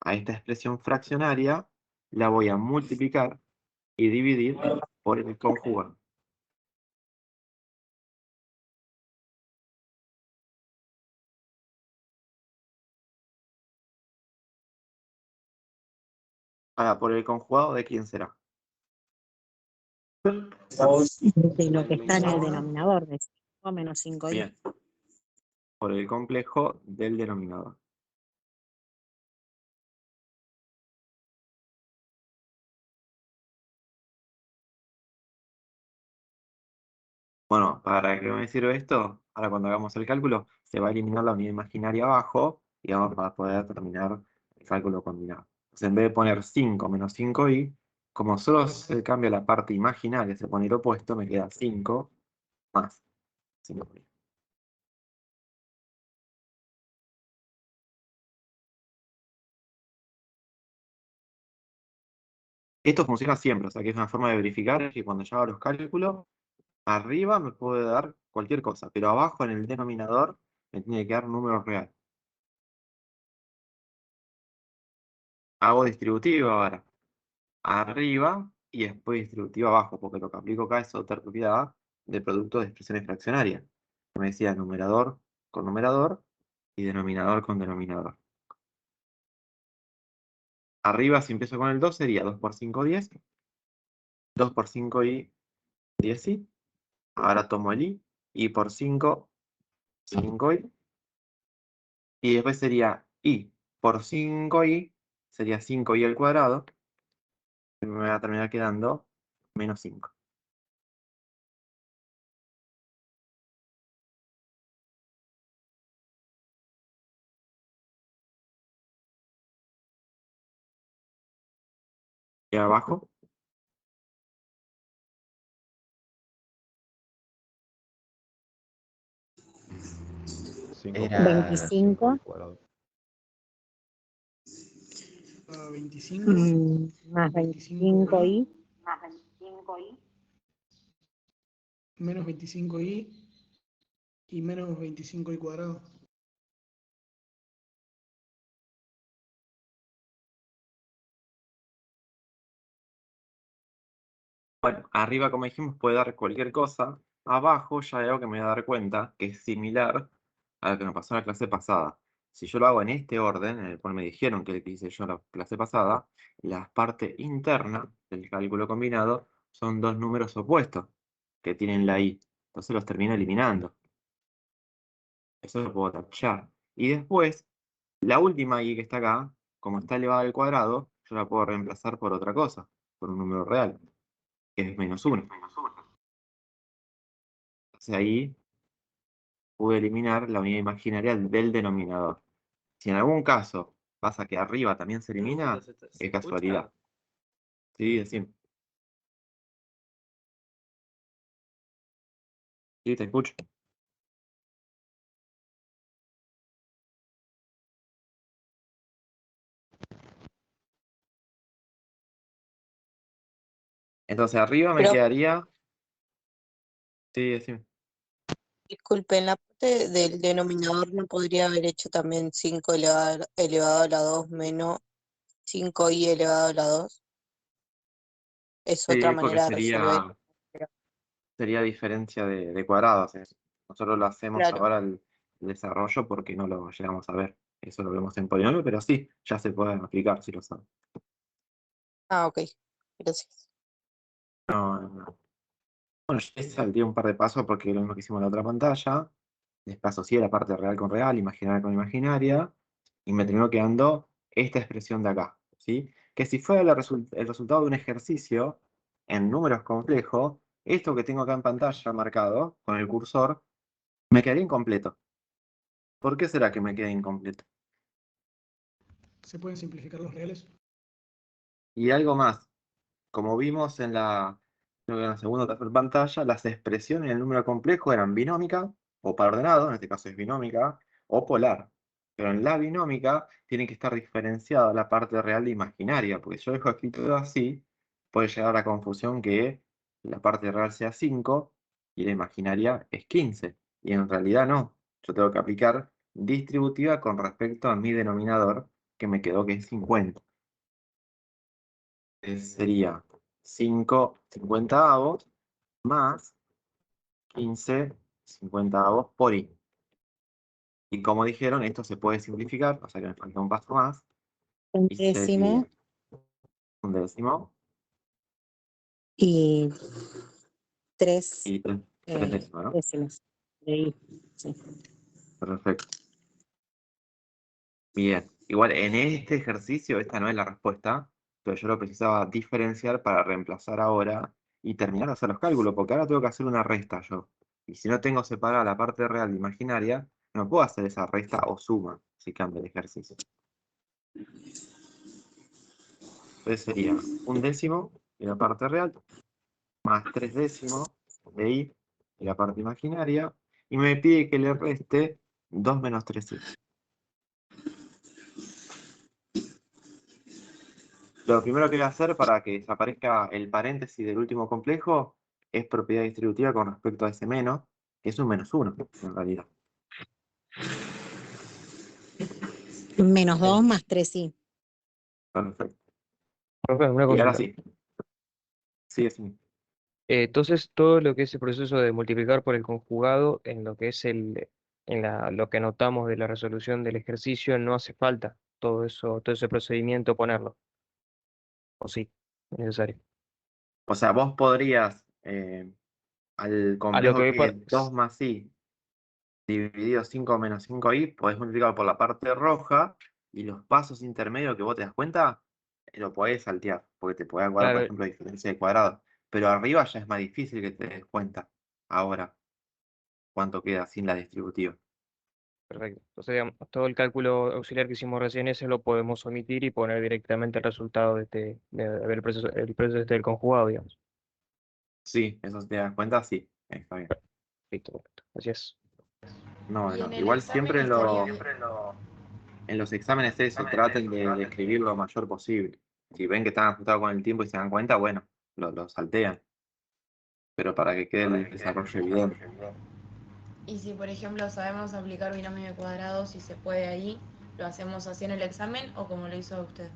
A esta expresión fraccionaria la voy a multiplicar y dividir por el conjugado. Ahora, por el conjugado, ¿de quién será? De lo que está en el Denominador. denominador, de 5 menos 5i. Bien. Por el complejo del denominador. Bueno, ¿para qué me sirve esto? Ahora cuando hagamos el cálculo, se va a eliminar la unidad imaginaria abajo y vamos a poder terminar el cálculo combinado. Entonces, en vez de poner 5 menos 5i, como solo se cambia la parte imaginaria, se pone el opuesto, me queda 5 más 5i. Esto funciona siempre, o sea que es una forma de verificar que cuando yo hago los cálculos, arriba me puede dar cualquier cosa, pero abajo en el denominador me tiene que dar un número real. Hago distributivo ahora, arriba y después distributivo abajo, porque lo que aplico acá es otra propiedad de producto de expresiones fraccionarias. Me decía numerador con numerador y denominador con denominador. Arriba, si empiezo con el 2, sería 2 por 5, 10. 2 por 5 y 10i. Ahora tomo el i, y por 5, 5i. Y después sería i por 5i, sería 5i al cuadrado, y me va a terminar quedando menos 5. Y abajo, 5 Era por menos 5 al 25 cuadrado. 25 más 25i 25i menos 25i y menos 25i cuadrado. bueno, arriba, como dijimos, puede dar cualquier cosa. Abajo ya hay algo que me voy a dar cuenta, que es similar a lo que me pasó en la clase pasada. Si yo lo hago en este orden, en el cual me dijeron que el que hice yo en la clase pasada, la parte interna del cálculo combinado son dos números opuestos que tienen la i. Entonces los termino eliminando. Eso lo puedo tachar. Y después, la última i que está acá, como está elevada al cuadrado, yo la puedo reemplazar por otra cosa, por un número real, que es menos 1. Entonces ahí pude eliminar la unidad imaginaria del denominador. Si en algún caso pasa que arriba también se elimina, es casualidad. Sí, decime. Sí, te escucho. Entonces arriba me Pero, quedaría. Sí, decime. disculpe, en la parte del denominador no podría haber hecho también 5 elevado a la 2 menos 5i elevado a la 2. Es otra Sí, porque manera de resolver. sería diferencia de cuadrados. Nosotros lo hacemos Claro. ahora el desarrollo porque no lo llegamos a ver. Eso lo vemos en polinomio, pero sí, ya se pueden aplicar si lo saben. Ah, ok. Gracias. No, no. Bueno, ya salté un par de pasos porque es lo mismo que hicimos en la otra pantalla. Después asocié la parte real con real, imaginaria con imaginaria, y me terminó quedando esta expresión de acá, ¿sí? Que si fuera el resultado de un ejercicio en números complejos, esto que tengo acá en pantalla marcado con el cursor, me quedaría incompleto. ¿Por qué será que me queda incompleto? ¿Se pueden simplificar los reales? Y algo más, como vimos creo que en la segunda o tercera pantalla, las expresiones del número complejo eran binómica o par ordenado, en este caso es binómica, o polar. Pero en la binómica tiene que estar diferenciada la parte real e imaginaria, porque si yo dejo escrito todo así, puede llegar a la confusión que la parte real sea 5 y la imaginaria es 15. Y en realidad no. Yo tengo que aplicar distributiva con respecto a mi denominador, que me quedó que es 50. Sería 5 50avos más 15 50avos por i. Y como dijeron, esto se puede simplificar, o sea que me falta un paso más, Un y décimo sería un décimo y 3 y tres décimos, ¿no? décimos de i. Sí. Perfecto. Bien. Igual en este ejercicio, esta no es la respuesta, pero yo lo precisaba diferenciar para reemplazar ahora y terminar de hacer los cálculos, porque ahora tengo que hacer una resta yo. Y si no tengo separada la parte real de imaginaria, no puedo hacer esa resta o suma si cambia el ejercicio. Entonces sería un décimo de la parte real, más 3 décimos de i de la parte imaginaria, y me pide que le reste 2 menos 3i. Lo primero que voy a hacer para que desaparezca el paréntesis del último complejo es propiedad distributiva con respecto a ese menos, que es un menos 1 en realidad. Menos 2 más 3i. Perfecto. Profe, una Y ahora consulta. sí. Sí, sí. Entonces, todo lo que es el proceso de multiplicar por el conjugado en lo que es lo que anotamos de la resolución del ejercicio, no hace falta todo eso, todo ese procedimiento ponerlo. ¿O sí? Es necesario. O sea, vos podrías, al A lo que complejo voy que por... es 2 más i dividido 5 menos 5i, podés multiplicar por la parte roja y los pasos intermedios que vos te das cuenta, lo podés saltear, porque te podés acordar, por Claro, ejemplo, diferencia de cuadrado. Pero arriba ya es más difícil que te des cuenta ahora cuánto queda sin la distributiva. perfecto. Entonces, digamos, todo el cálculo auxiliar que hicimos recién, ese lo podemos omitir y poner directamente el resultado del proceso, el proceso del conjugado, digamos. Sí, eso si te das cuenta, sí, está bien. Perfecto, perfecto. Así es. No, Y no, en el igual examen siempre estaría. en los exámenes eso, traten de escribir lo mayor posible. Si ven que están ajustados con el tiempo y se dan cuenta, bueno, lo saltean, pero para que quede el desarrollo evidente. Y si, por ejemplo, sabemos aplicar binomio de cuadrados, si se puede ahí, ¿lo hacemos así en el examen o como lo hizo usted?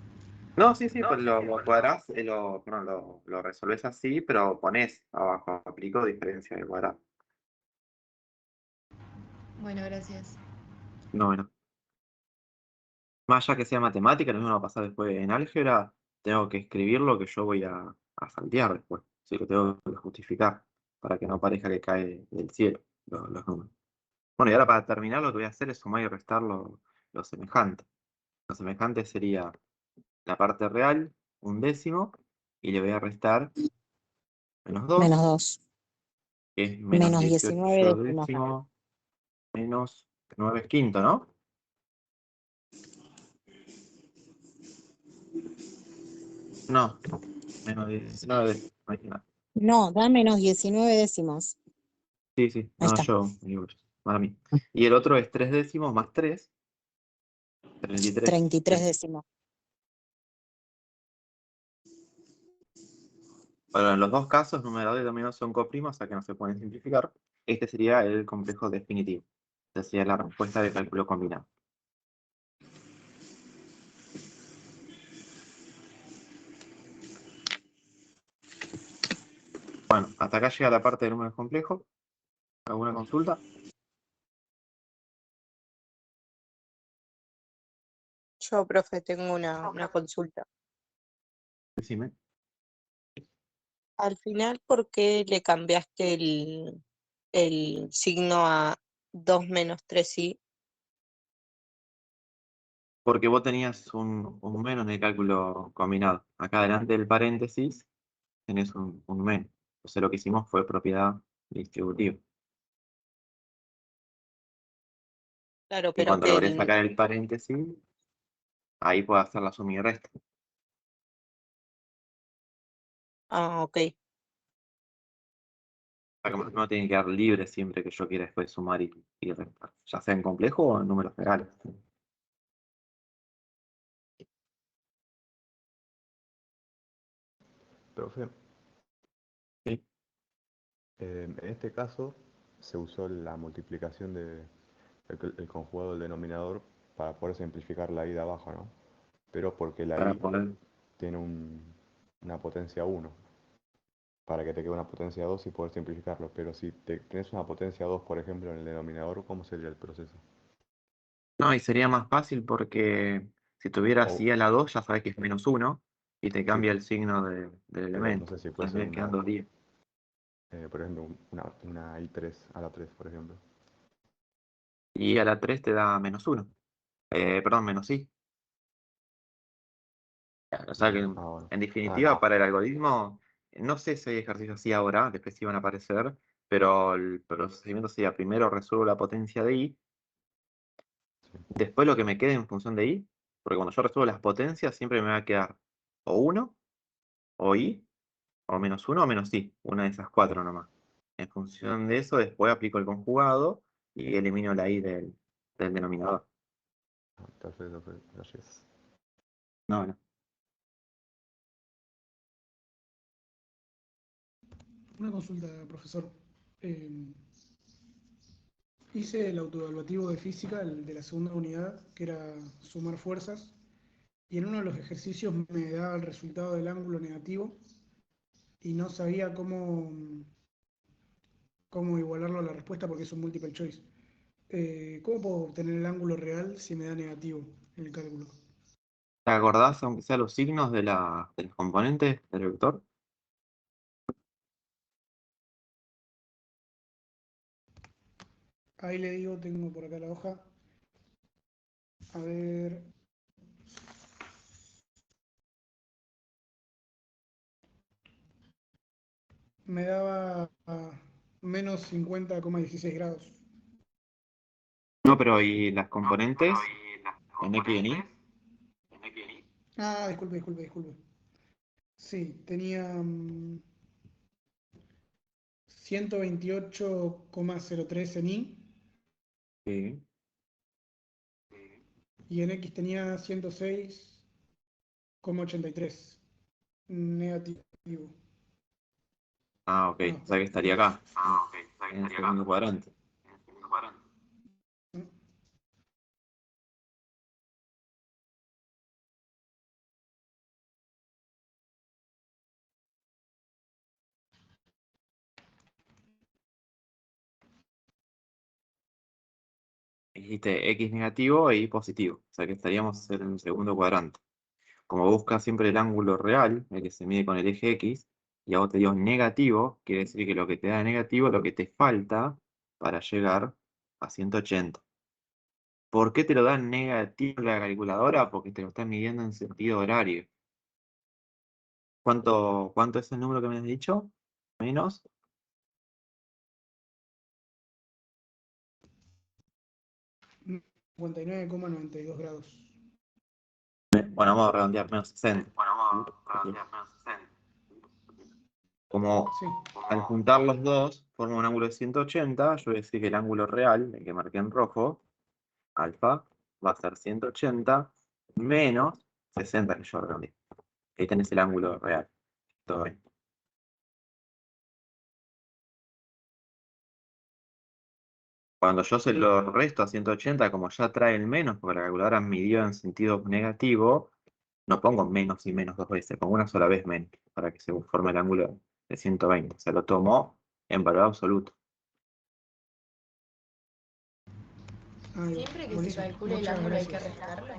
No, sí, sí, pues lo cuadrás, perdón, lo resolvés así, pero pones abajo, aplico diferencia de cuadrado. Bueno, gracias. No, bueno. Más allá que sea matemática, lo mismo va a pasar después en álgebra, tengo que escribir lo que yo voy a saltear después. Sí, lo tengo que justificar para que no parezca que cae del cielo los números. Bueno, y ahora para terminar lo que voy a hacer es sumar y restar lo semejante. Lo semejante sería la parte real, un décimo, y le voy a restar menos 2, Menos 2. que es menos Menos 19 18 décimos. décimo, menos 9 quinto, ¿no? No, menos 19 décimo, ahí está. No, da menos 19 décimos. Sí, sí, Ahí no, está. yo, digo, para mí. Y el otro es 3 décimos más 3, 33. 33 décimos. Bueno, en los dos casos, numerador y denominador son coprimos, o sea que no se pueden simplificar. Este sería el complejo definitivo. Esta sería la respuesta de cálculo combinado. Bueno, hasta acá llega la parte de números complejos. ¿Alguna consulta? Yo, profe, tengo una consulta. Decime. Al final, ¿por qué le cambiaste el signo a 2 menos 3i? Porque vos tenías un menos en el cálculo combinado. Acá adelante del paréntesis tenés un menos. Entonces lo que hicimos fue propiedad distributiva. Claro, Y pero cuando logré sacar el paréntesis, ahí puedo hacer la suma y resta. Ah, ok. O sea, que no tiene que quedar libre siempre que yo quiera después sumar y restar, ya sea en complejo o en números reales. Profe, Sí. en este caso se usó la multiplicación el conjugado del denominador para poder simplificar la i de abajo, ¿no? Pero porque la Para i poder. tiene una potencia 1, para que te quede una potencia 2 y poder simplificarlo. Pero si tenés una potencia 2, por ejemplo, en el denominador, ¿cómo sería el proceso? No, y sería más fácil porque si tuvieras O, i a la 2 ya sabes que es -1 y te sí, cambia el signo del pero no elemento. sé si fuese Tendrían quedando 10. por ejemplo, una i3 a la 3, por ejemplo. Y a la 3 te da -1. Perdón, menos i. O sea que Bueno. en definitiva para el algoritmo, no sé si hay ejercicios así ahora, después sí van a aparecer, pero el procedimiento sería primero resuelvo la potencia de i, después lo que me quede en función de i, porque cuando yo resuelvo las potencias siempre me va a quedar o 1, o i, o -1 o menos i, una de esas cuatro nomás. En función de eso, después aplico el conjugado y elimino la i del denominador. Perfecto, gracias. No, no. Una consulta, profesor. Hice el autoevaluativo de física, el de la segunda unidad, que era sumar fuerzas, y en uno de los ejercicios me daba el resultado del ángulo negativo y no sabía cómo igualarlo a la respuesta porque es un multiple choice. ¿Cómo puedo obtener el ángulo real si me da negativo en el cálculo? ¿Te acordás, aunque sea los signos de los componentes del vector? Ahí le digo, tengo por acá la hoja. A ver. Me daba menos 50,16 grados. No, pero ¿y las componentes en x y en y? Ah, disculpe. Sí, tenía 128,03 en I Sí. y en X tenía 106,83 negativo. Ah, ok. No, O sea que estaría positivo. acá, en el segundo cuadrante. Dijiste x negativo e y positivo. O sea que estaríamos en el segundo cuadrante. Como busca siempre el ángulo real, el que se mide con el eje x, y a vos te dio negativo, quiere decir que lo que te da negativo es lo que te falta para llegar a 180. ¿Por qué te lo da negativo la calculadora? Porque te lo está midiendo en sentido horario. ¿Cuánto es el número que me has dicho? Menos. 59,92 grados. Bueno, vamos a redondear, menos 60. Como Sí. al juntar los dos forma un ángulo de 180, yo voy a decir que el ángulo real, el que marqué en rojo, alfa, va a ser 180 menos 60 que yo redondeé. Ahí tenés el ángulo real. Todo bien. Cuando yo se lo resto a 180, como ya trae el menos, porque la calculadora midió en sentido negativo, no pongo menos y menos dos veces, pongo una sola vez menos, para que se forme el ángulo de 120. Se lo tomó en valor absoluto. Siempre que se Buenísimo. calcule el Muchas ángulo hay que gracias. restarlo.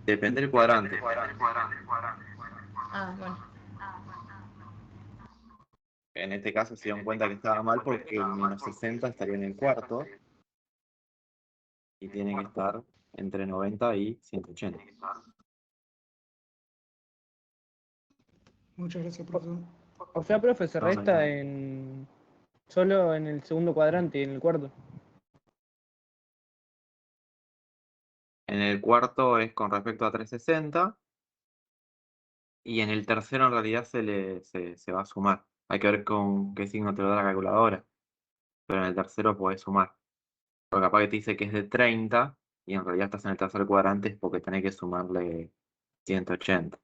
Depende del cuadrante. Ah, bueno. En este caso se dieron cuenta que estaba mal porque el menos 60 estaría en el cuarto y tiene que estar entre 90 y 180. Muchas gracias, profesor. O sea, profe, se No, no hay resta nada. solo en el segundo cuadrante y en el cuarto. En el cuarto es con respecto a 360 y en el tercero en realidad se va a sumar. Hay que ver con qué signo te lo da la calculadora, pero en el tercero podés sumar. Porque capaz que te dice que es de 30 y en realidad estás en el tercer cuadrante es porque tenés que sumarle 180.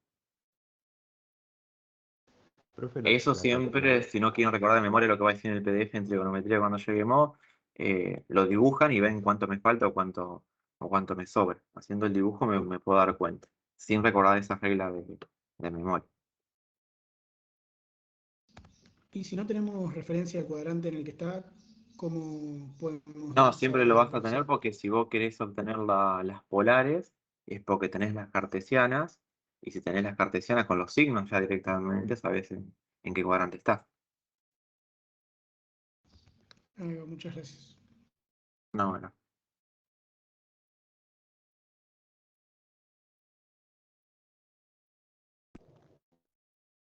Profe, Eso la siempre, calculadora. si no quieren recordar de memoria lo que va a decir en el PDF en trigonometría cuando lleguemos, lo dibujan y ven cuánto me falta o cuánto me sobra. Haciendo el dibujo me puedo dar cuenta, sin recordar esa regla de memoria. Y si no tenemos referencia al cuadrante en el que está, ¿cómo podemos No, siempre lo vas a tener resolver? porque si vos querés obtener las polares, es porque tenés las cartesianas, y si tenés las cartesianas con los signos ya directamente sabés en qué cuadrante estás. Muchas gracias. No, bueno.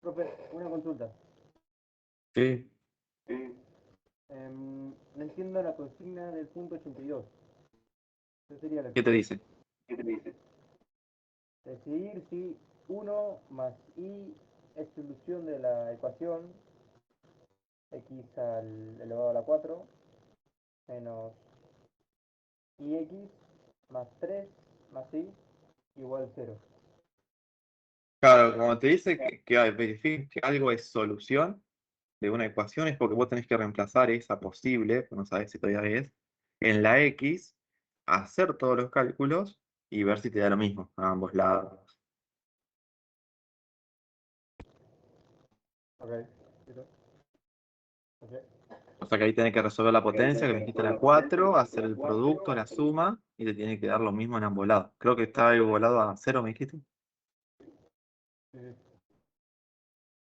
Profe, una consulta. Sí. No entiendo la consigna del punto 82. ¿Qué sería la ¿Qué te dice? decidir si uno más y es solución de la ecuación x al elevado a la 4 menos ix más 3 más y igual 0. Claro, como te dice que verifiques que algo es solución de una ecuación es porque vos tenés que reemplazar esa posible, que no sabés si todavía es, en la x, hacer todos los cálculos y ver si te da lo mismo a ambos lados. Ok. Ok. O sea que ahí tenés que resolver la potencia, que me dijiste la 4, hacer el producto, la suma, y te tiene que dar lo mismo en ambos lados. Creo que está igualado a 0, me dijiste.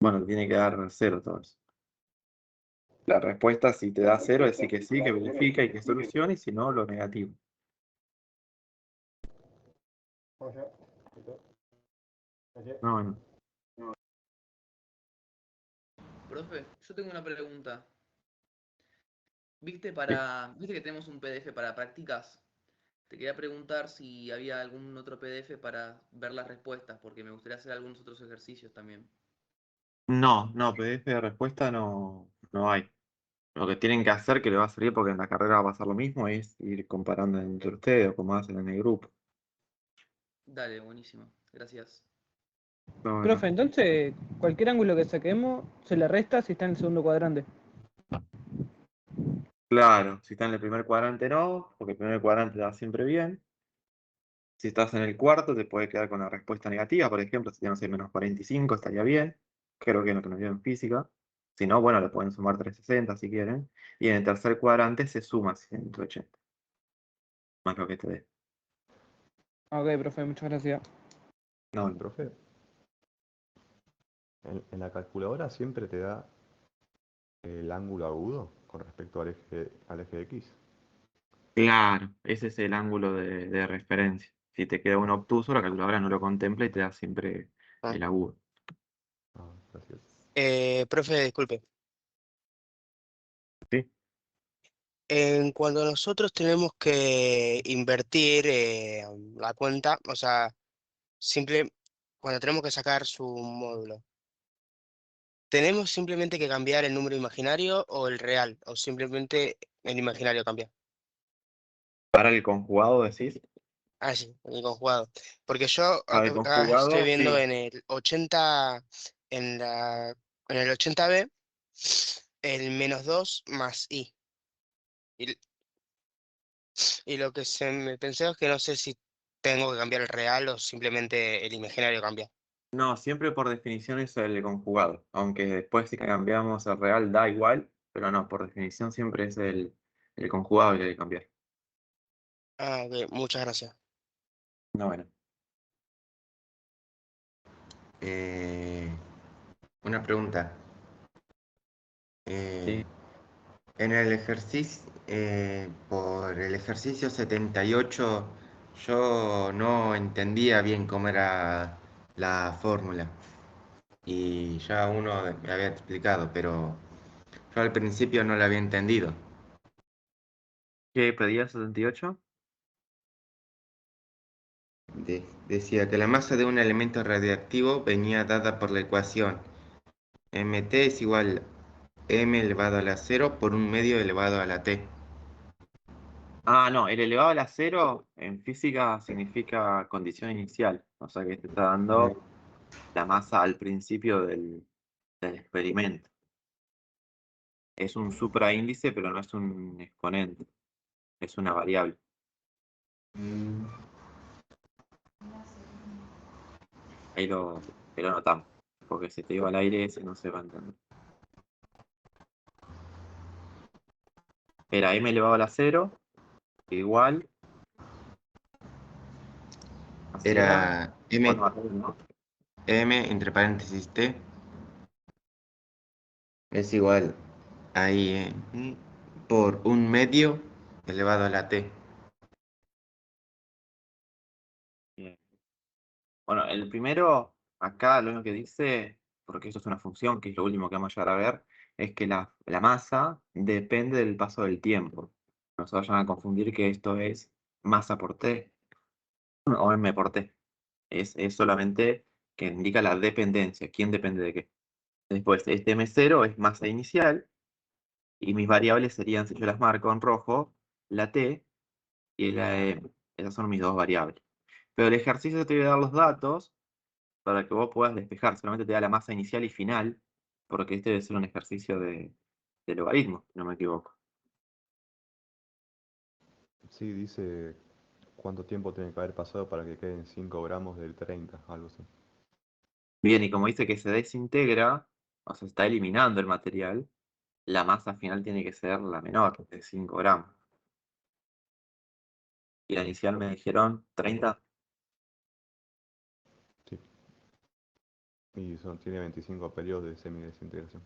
Bueno, te tiene que dar 0 todo eso. La respuesta, si te da 0, es decir que sí, que verifica y que soluciona, y si no, lo negativo. No, bueno. Profe, yo tengo una pregunta. Sí. Viste que tenemos un PDF para prácticas. Te quería preguntar si había algún otro PDF para ver las respuestas, porque me gustaría hacer algunos otros ejercicios también. No, PDF de respuesta no hay. Lo que tienen que hacer, que le va a servir porque en la carrera va a pasar lo mismo, es ir comparando entre ustedes o como hacen en el grupo. Dale, buenísimo. Gracias. No, Profe, bueno. entonces cualquier ángulo que saquemos se le resta si está en el segundo cuadrante. Claro, si está en el primer cuadrante no, porque el primer cuadrante da siempre bien. Si estás en el cuarto, te puede quedar con la respuesta negativa, por ejemplo, si tenemos el menos 45 estaría bien. Creo que es lo que nos dio en física. Si no, bueno, le pueden sumar 360 si quieren. Y en el tercer cuadrante se suma 180, más lo que te dé. Ok, profe, muchas gracias. No, no. Profe, en la calculadora siempre te da el ángulo agudo con respecto al eje X. Claro, ese es el ángulo de referencia. Si te queda un obtuso, la calculadora no lo contempla y te da siempre Ah. el agudo. Ah, gracias. Profe, disculpe. ¿Sí? Cuando nosotros tenemos que invertir la cuenta, o sea, cuando tenemos que sacar su módulo, ¿tenemos simplemente que cambiar el número imaginario o el real? ¿O simplemente el imaginario cambia? Para el conjugado decís. Ah, sí, el conjugado. Porque yo Para el acá estoy conjugado, viendo sí. en el 80, en la, en el 80B, el menos 2 más i. Y, y lo que se me pensé es que no sé si tengo que cambiar el real o simplemente el imaginario cambia. No, siempre por definición es el conjugado. Aunque después si cambiamos el real da igual, pero no, por definición siempre es el conjugado el que hay que cambiar. Ah, ok, muchas gracias. No, bueno. Una pregunta. Sí. En el ejercicio, por el ejercicio 78, yo no entendía bien cómo era la fórmula. Y ya uno me había explicado, pero yo al principio no la había entendido. ¿Qué pedía 78? siguiente. Decía que la masa de un elemento radiactivo venía dada por la ecuación mt es igual m elevado a la 0 por un medio elevado a la t. Ah, no, el elevado a la cero en física significa condición inicial. O sea que te está dando la masa al principio del experimento. Es un supraíndice, pero no es un exponente. Es una variable. Ahí te lo notamos. Porque si te iba al aire, ese no se va a entender. Era m elevado a la 0 igual. Así Era m, ¿no? m entre paréntesis t es igual ahí por un medio elevado a la t. Bien. Bueno, el primero, acá lo único que dice, porque esto es una función, que es lo último que vamos a llegar a ver, es que la masa depende del paso del tiempo. No se vayan a confundir que esto es masa por t o m por t. Es solamente que indica la dependencia, quién depende de qué. Después, este m0 es masa inicial y mis variables serían, si yo las marco en rojo, la t y la m. Esas son mis dos variables. Pero el ejercicio te voy a dar los datos para que vos puedas despejar. Solamente te da la masa inicial y final, porque este debe ser un ejercicio de logaritmo, si no me equivoco. Sí, dice cuánto tiempo tiene que haber pasado para que queden 5 gramos del 30, algo así. Bien, y como dice que se desintegra, o sea, está eliminando el material, la masa final tiene que ser la menor, de 5 gramos. Y la inicial me dijeron 30. Sí. Y tiene 25 periodos de semidesintegración.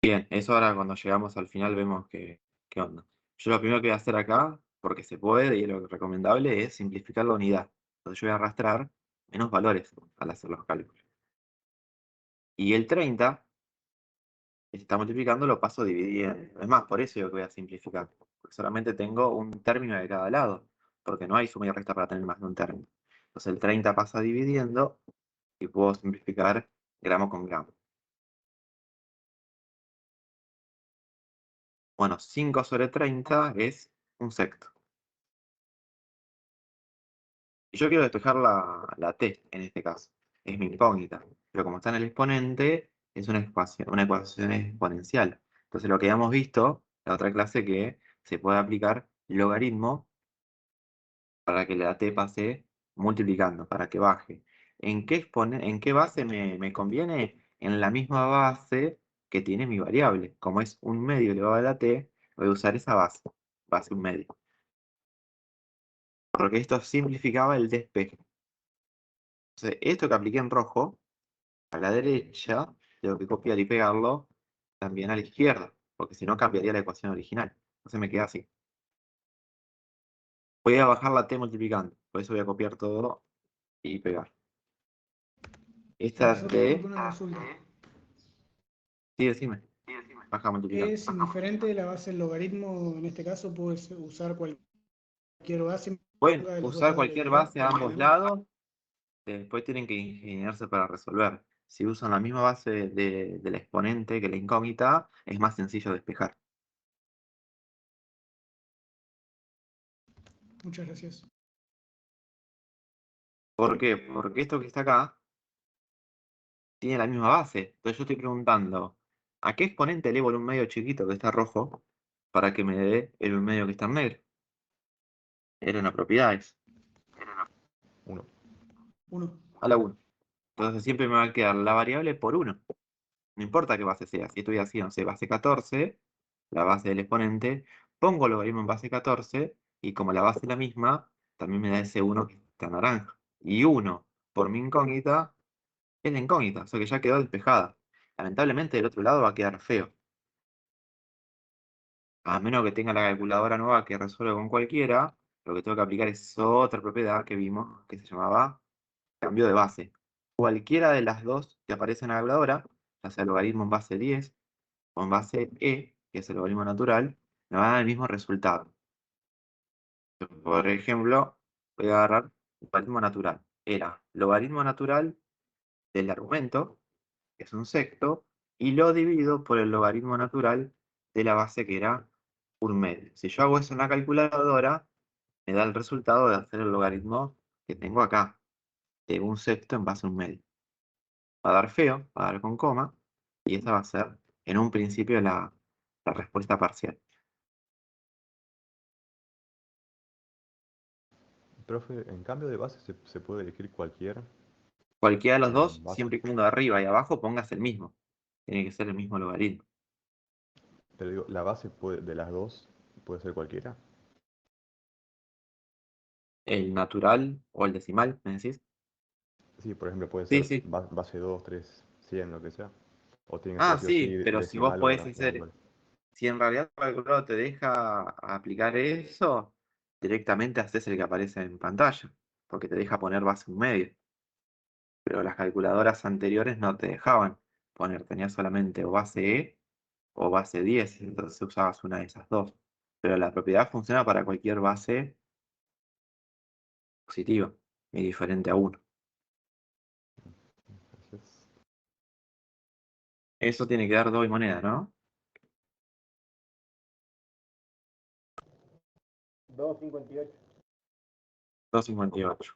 Bien, eso ahora cuando llegamos al final vemos qué onda. Yo lo primero que voy a hacer acá, porque se puede y es lo recomendable, es simplificar la unidad. Entonces yo voy a arrastrar menos valores al hacer los cálculos. Y el 30 se está multiplicando, lo paso dividiendo. Es más, por eso yo voy a simplificar. Porque solamente tengo un término de cada lado. Porque no hay suma y resta para tener más de un término. Entonces el 30 pasa dividiendo y puedo simplificar gramo con gramo. Bueno, 5 sobre 30 es un sexto. Y yo quiero despejar la t en este caso. Es mi incógnita. Pero como está en el exponente, es una ecuación exponencial. Entonces lo que habíamos visto en la otra clase que se puede aplicar logaritmo para que la t pase multiplicando, para que baje. ¿En qué base me conviene? En la misma base que tiene mi variable. Como es un medio elevado a la t, voy a usar esa base un medio. Porque esto simplificaba el despeje. Entonces, esto que apliqué en rojo, a la derecha, tengo que copiar y pegarlo también a la izquierda, porque si no cambiaría la ecuación original. Entonces me queda así. Voy a bajar la t multiplicando, por eso voy a copiar todo y pegar. Esta Profesor, t, disculpe una consulta. sí, decime, baja multiplicando. ¿Es indiferente la base del logaritmo? En este caso, puedes usar cualquier base Pueden de los dos usar lados de la cualquier unidad, base a como ambos tenemos. lados, después tienen que ingeniarse para resolver. Si usan la misma base del exponente que la incógnita, es más sencillo despejar. Muchas gracias. ¿Por qué? Porque esto que está acá tiene la misma base. Entonces yo estoy preguntando, ¿a qué exponente elevo el un medio chiquito que está rojo para que me dé el un medio que está en negro? Era una propiedad eso. 1. 1. A la 1. Entonces siempre me va a quedar la variable por 1. No importa qué base sea. Si estoy haciendo, no sé, base 14, la base del exponente, pongo el logaritmo en base 14 y como la base es la misma, también me da ese 1 que está naranja. Y 1 por mi incógnita es la incógnita, o sea que ya quedó despejada. Lamentablemente del otro lado va a quedar feo. A menos que tenga la calculadora nueva que resuelve con cualquiera, lo que tengo que aplicar es otra propiedad que vimos, que se llamaba cambio de base. Cualquiera de las dos que aparece en la calculadora, ya sea el logaritmo en base 10 o en base e, que es el logaritmo natural, me va a dar el mismo resultado. Por ejemplo, voy a agarrar logaritmo natural. Era logaritmo natural del argumento, que es un sexto, y lo divido por el logaritmo natural de la base, que era un medio. Si yo hago eso en la calculadora, me da el resultado de hacer el logaritmo que tengo acá, de un sexto en base a un medio. Va a dar feo, va a dar con coma, y esa va a ser en un principio la respuesta parcial. Profe, en cambio de base se puede elegir cualquier Cualquiera de los dos, base. siempre y cuando arriba y abajo pongas el mismo. Tiene que ser el mismo logaritmo. Pero digo, la base de las dos puede ser cualquiera. El natural o el decimal, ¿me decís? Sí, por ejemplo, puede Sí, ser sí. base 2, 3, 100, lo que sea. O tiene que Ah, ser sí o sí sí, pero si vos decimal o podés hacer, rectangular. si en realidad el calculador te deja aplicar eso, directamente haces el que aparece en pantalla, porque te deja poner base un medio. Pero las calculadoras anteriores no te dejaban poner, tenías solamente o base E o base 10, entonces usabas una de esas dos. Pero la propiedad funciona para cualquier base positiva y diferente a 1. Entonces, Eso tiene que dar 2 y moneda, ¿no? 2,58. 2,58.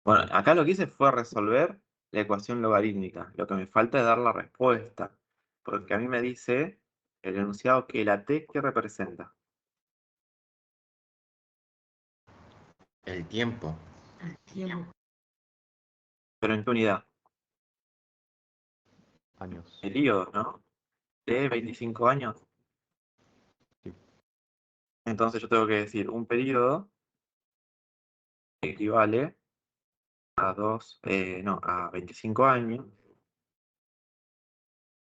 Bueno, acá lo que hice fue resolver la ecuación logarítmica. Lo que me falta es dar la respuesta. Porque a mí me dice el enunciado que la t, ¿qué representa? El tiempo. Tiempo. ¿Pero en qué unidad? años. Periodos, ¿no? De 25 años. Sí. Entonces yo tengo que decir un periodo equivale a a 25 años.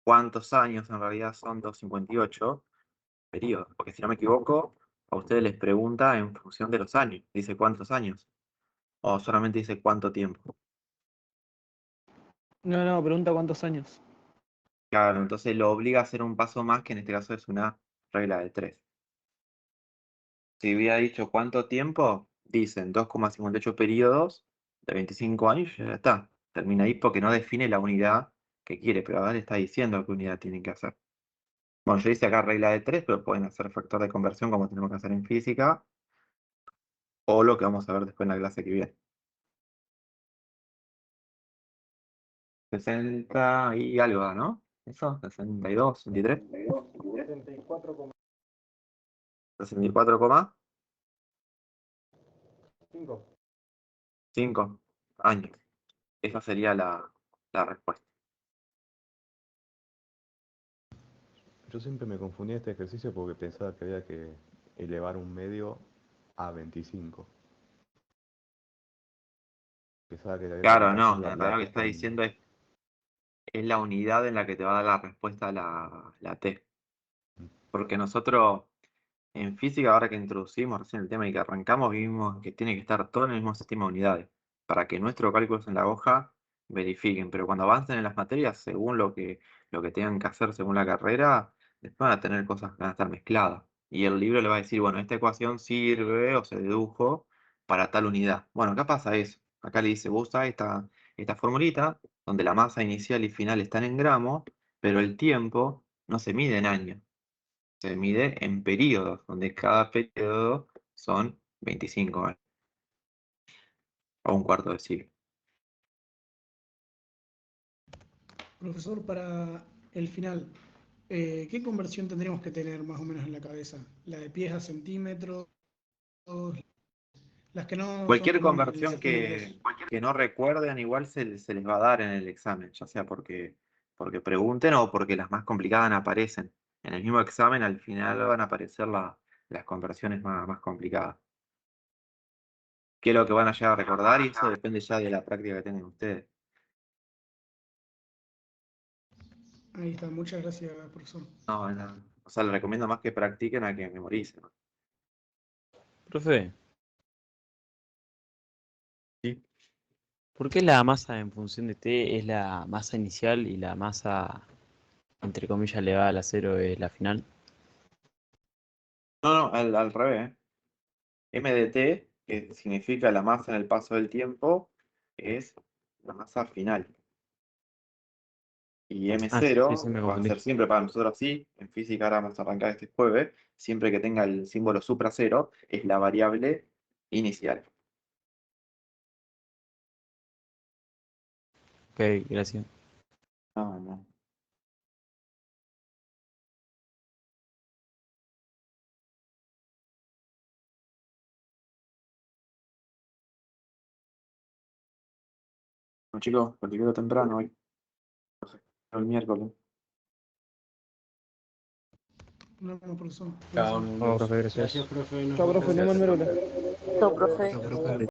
¿Cuántos años en realidad son 2,58 periodos? Porque si no me equivoco, a ustedes les pregunta en función de los años. Dice cuántos años. O solamente dice cuánto tiempo. No, pregunta cuántos años. Claro, entonces lo obliga a hacer un paso más, que en este caso es una regla de 3. Si hubiera dicho cuánto tiempo, dicen 2,58 periodos de 25 años y ya está. Termina ahí porque no define la unidad que quiere, pero ahora le está diciendo qué unidad tienen que hacer. Bueno, yo hice acá regla de 3, pero pueden hacer factor de conversión como tenemos que hacer en física, o lo que vamos a ver después en la clase que viene. 60 y algo da, ¿no? ¿Eso? 62, 63, 64,5. 64, 5 años. Esa sería la respuesta. Yo siempre me confundí en este ejercicio porque pensaba que había que elevar un medio a 25. Pensaba que había Claro, que hacer no, la, en la realidad lo que T está con... diciendo es la unidad en la que te va a dar la respuesta a la T. Porque nosotros en física, ahora que introducimos recién el tema y que arrancamos, vimos que tiene que estar todo en el mismo sistema de unidades para que nuestros cálculos en la hoja verifiquen. Pero cuando avancen en las materias, según lo que tengan que hacer según la carrera, después van a tener cosas que van a estar mezcladas. Y el libro le va a decir, bueno, esta ecuación sirve o se dedujo para tal unidad. Bueno, acá pasa eso. Acá le dice, vos usás esta formulita donde la masa inicial y final están en gramos, pero el tiempo no se mide en años, se mide en periodos, donde cada periodo son 25 años, o un cuarto de siglo. Profesor, para el final, ¿qué conversión tendríamos que tener más o menos en la cabeza? ¿La de pies a centímetros? Las que no son Cualquier comunes, el conversión setenta y dos. que no recuerden, igual se les va a dar en el examen, ya sea porque pregunten o porque las más complicadas aparecen. En el mismo examen, al final van a aparecer las conversiones más complicadas. ¿Qué es lo que van a llegar a recordar? Y eso depende ya de la práctica que tengan ustedes. Ahí está, muchas gracias, profesor. No, o sea, les recomiendo más que practiquen a que memoricen. Profe, Sí. ¿por qué la masa en función de t es la masa inicial y la masa, entre comillas, elevada a la cero es la final? No, al revés. M de T que significa la masa en el paso del tiempo, es la masa final. Y Ah, M0 sí, me va a confundí. ser siempre para nosotros así. En física ahora vamos a arrancar este jueves. Siempre que tenga el símbolo supracero, es la variable inicial. Ok, gracias. No, no. No, chicos, porque quiero temprano hoy. No sé, el miércoles. No, profesor. Chao, No, profe, gracias. Gracias, profe. Nos Chao, vemos. profe, nos vemos el miércoles. Chao, profe. Chao, profe.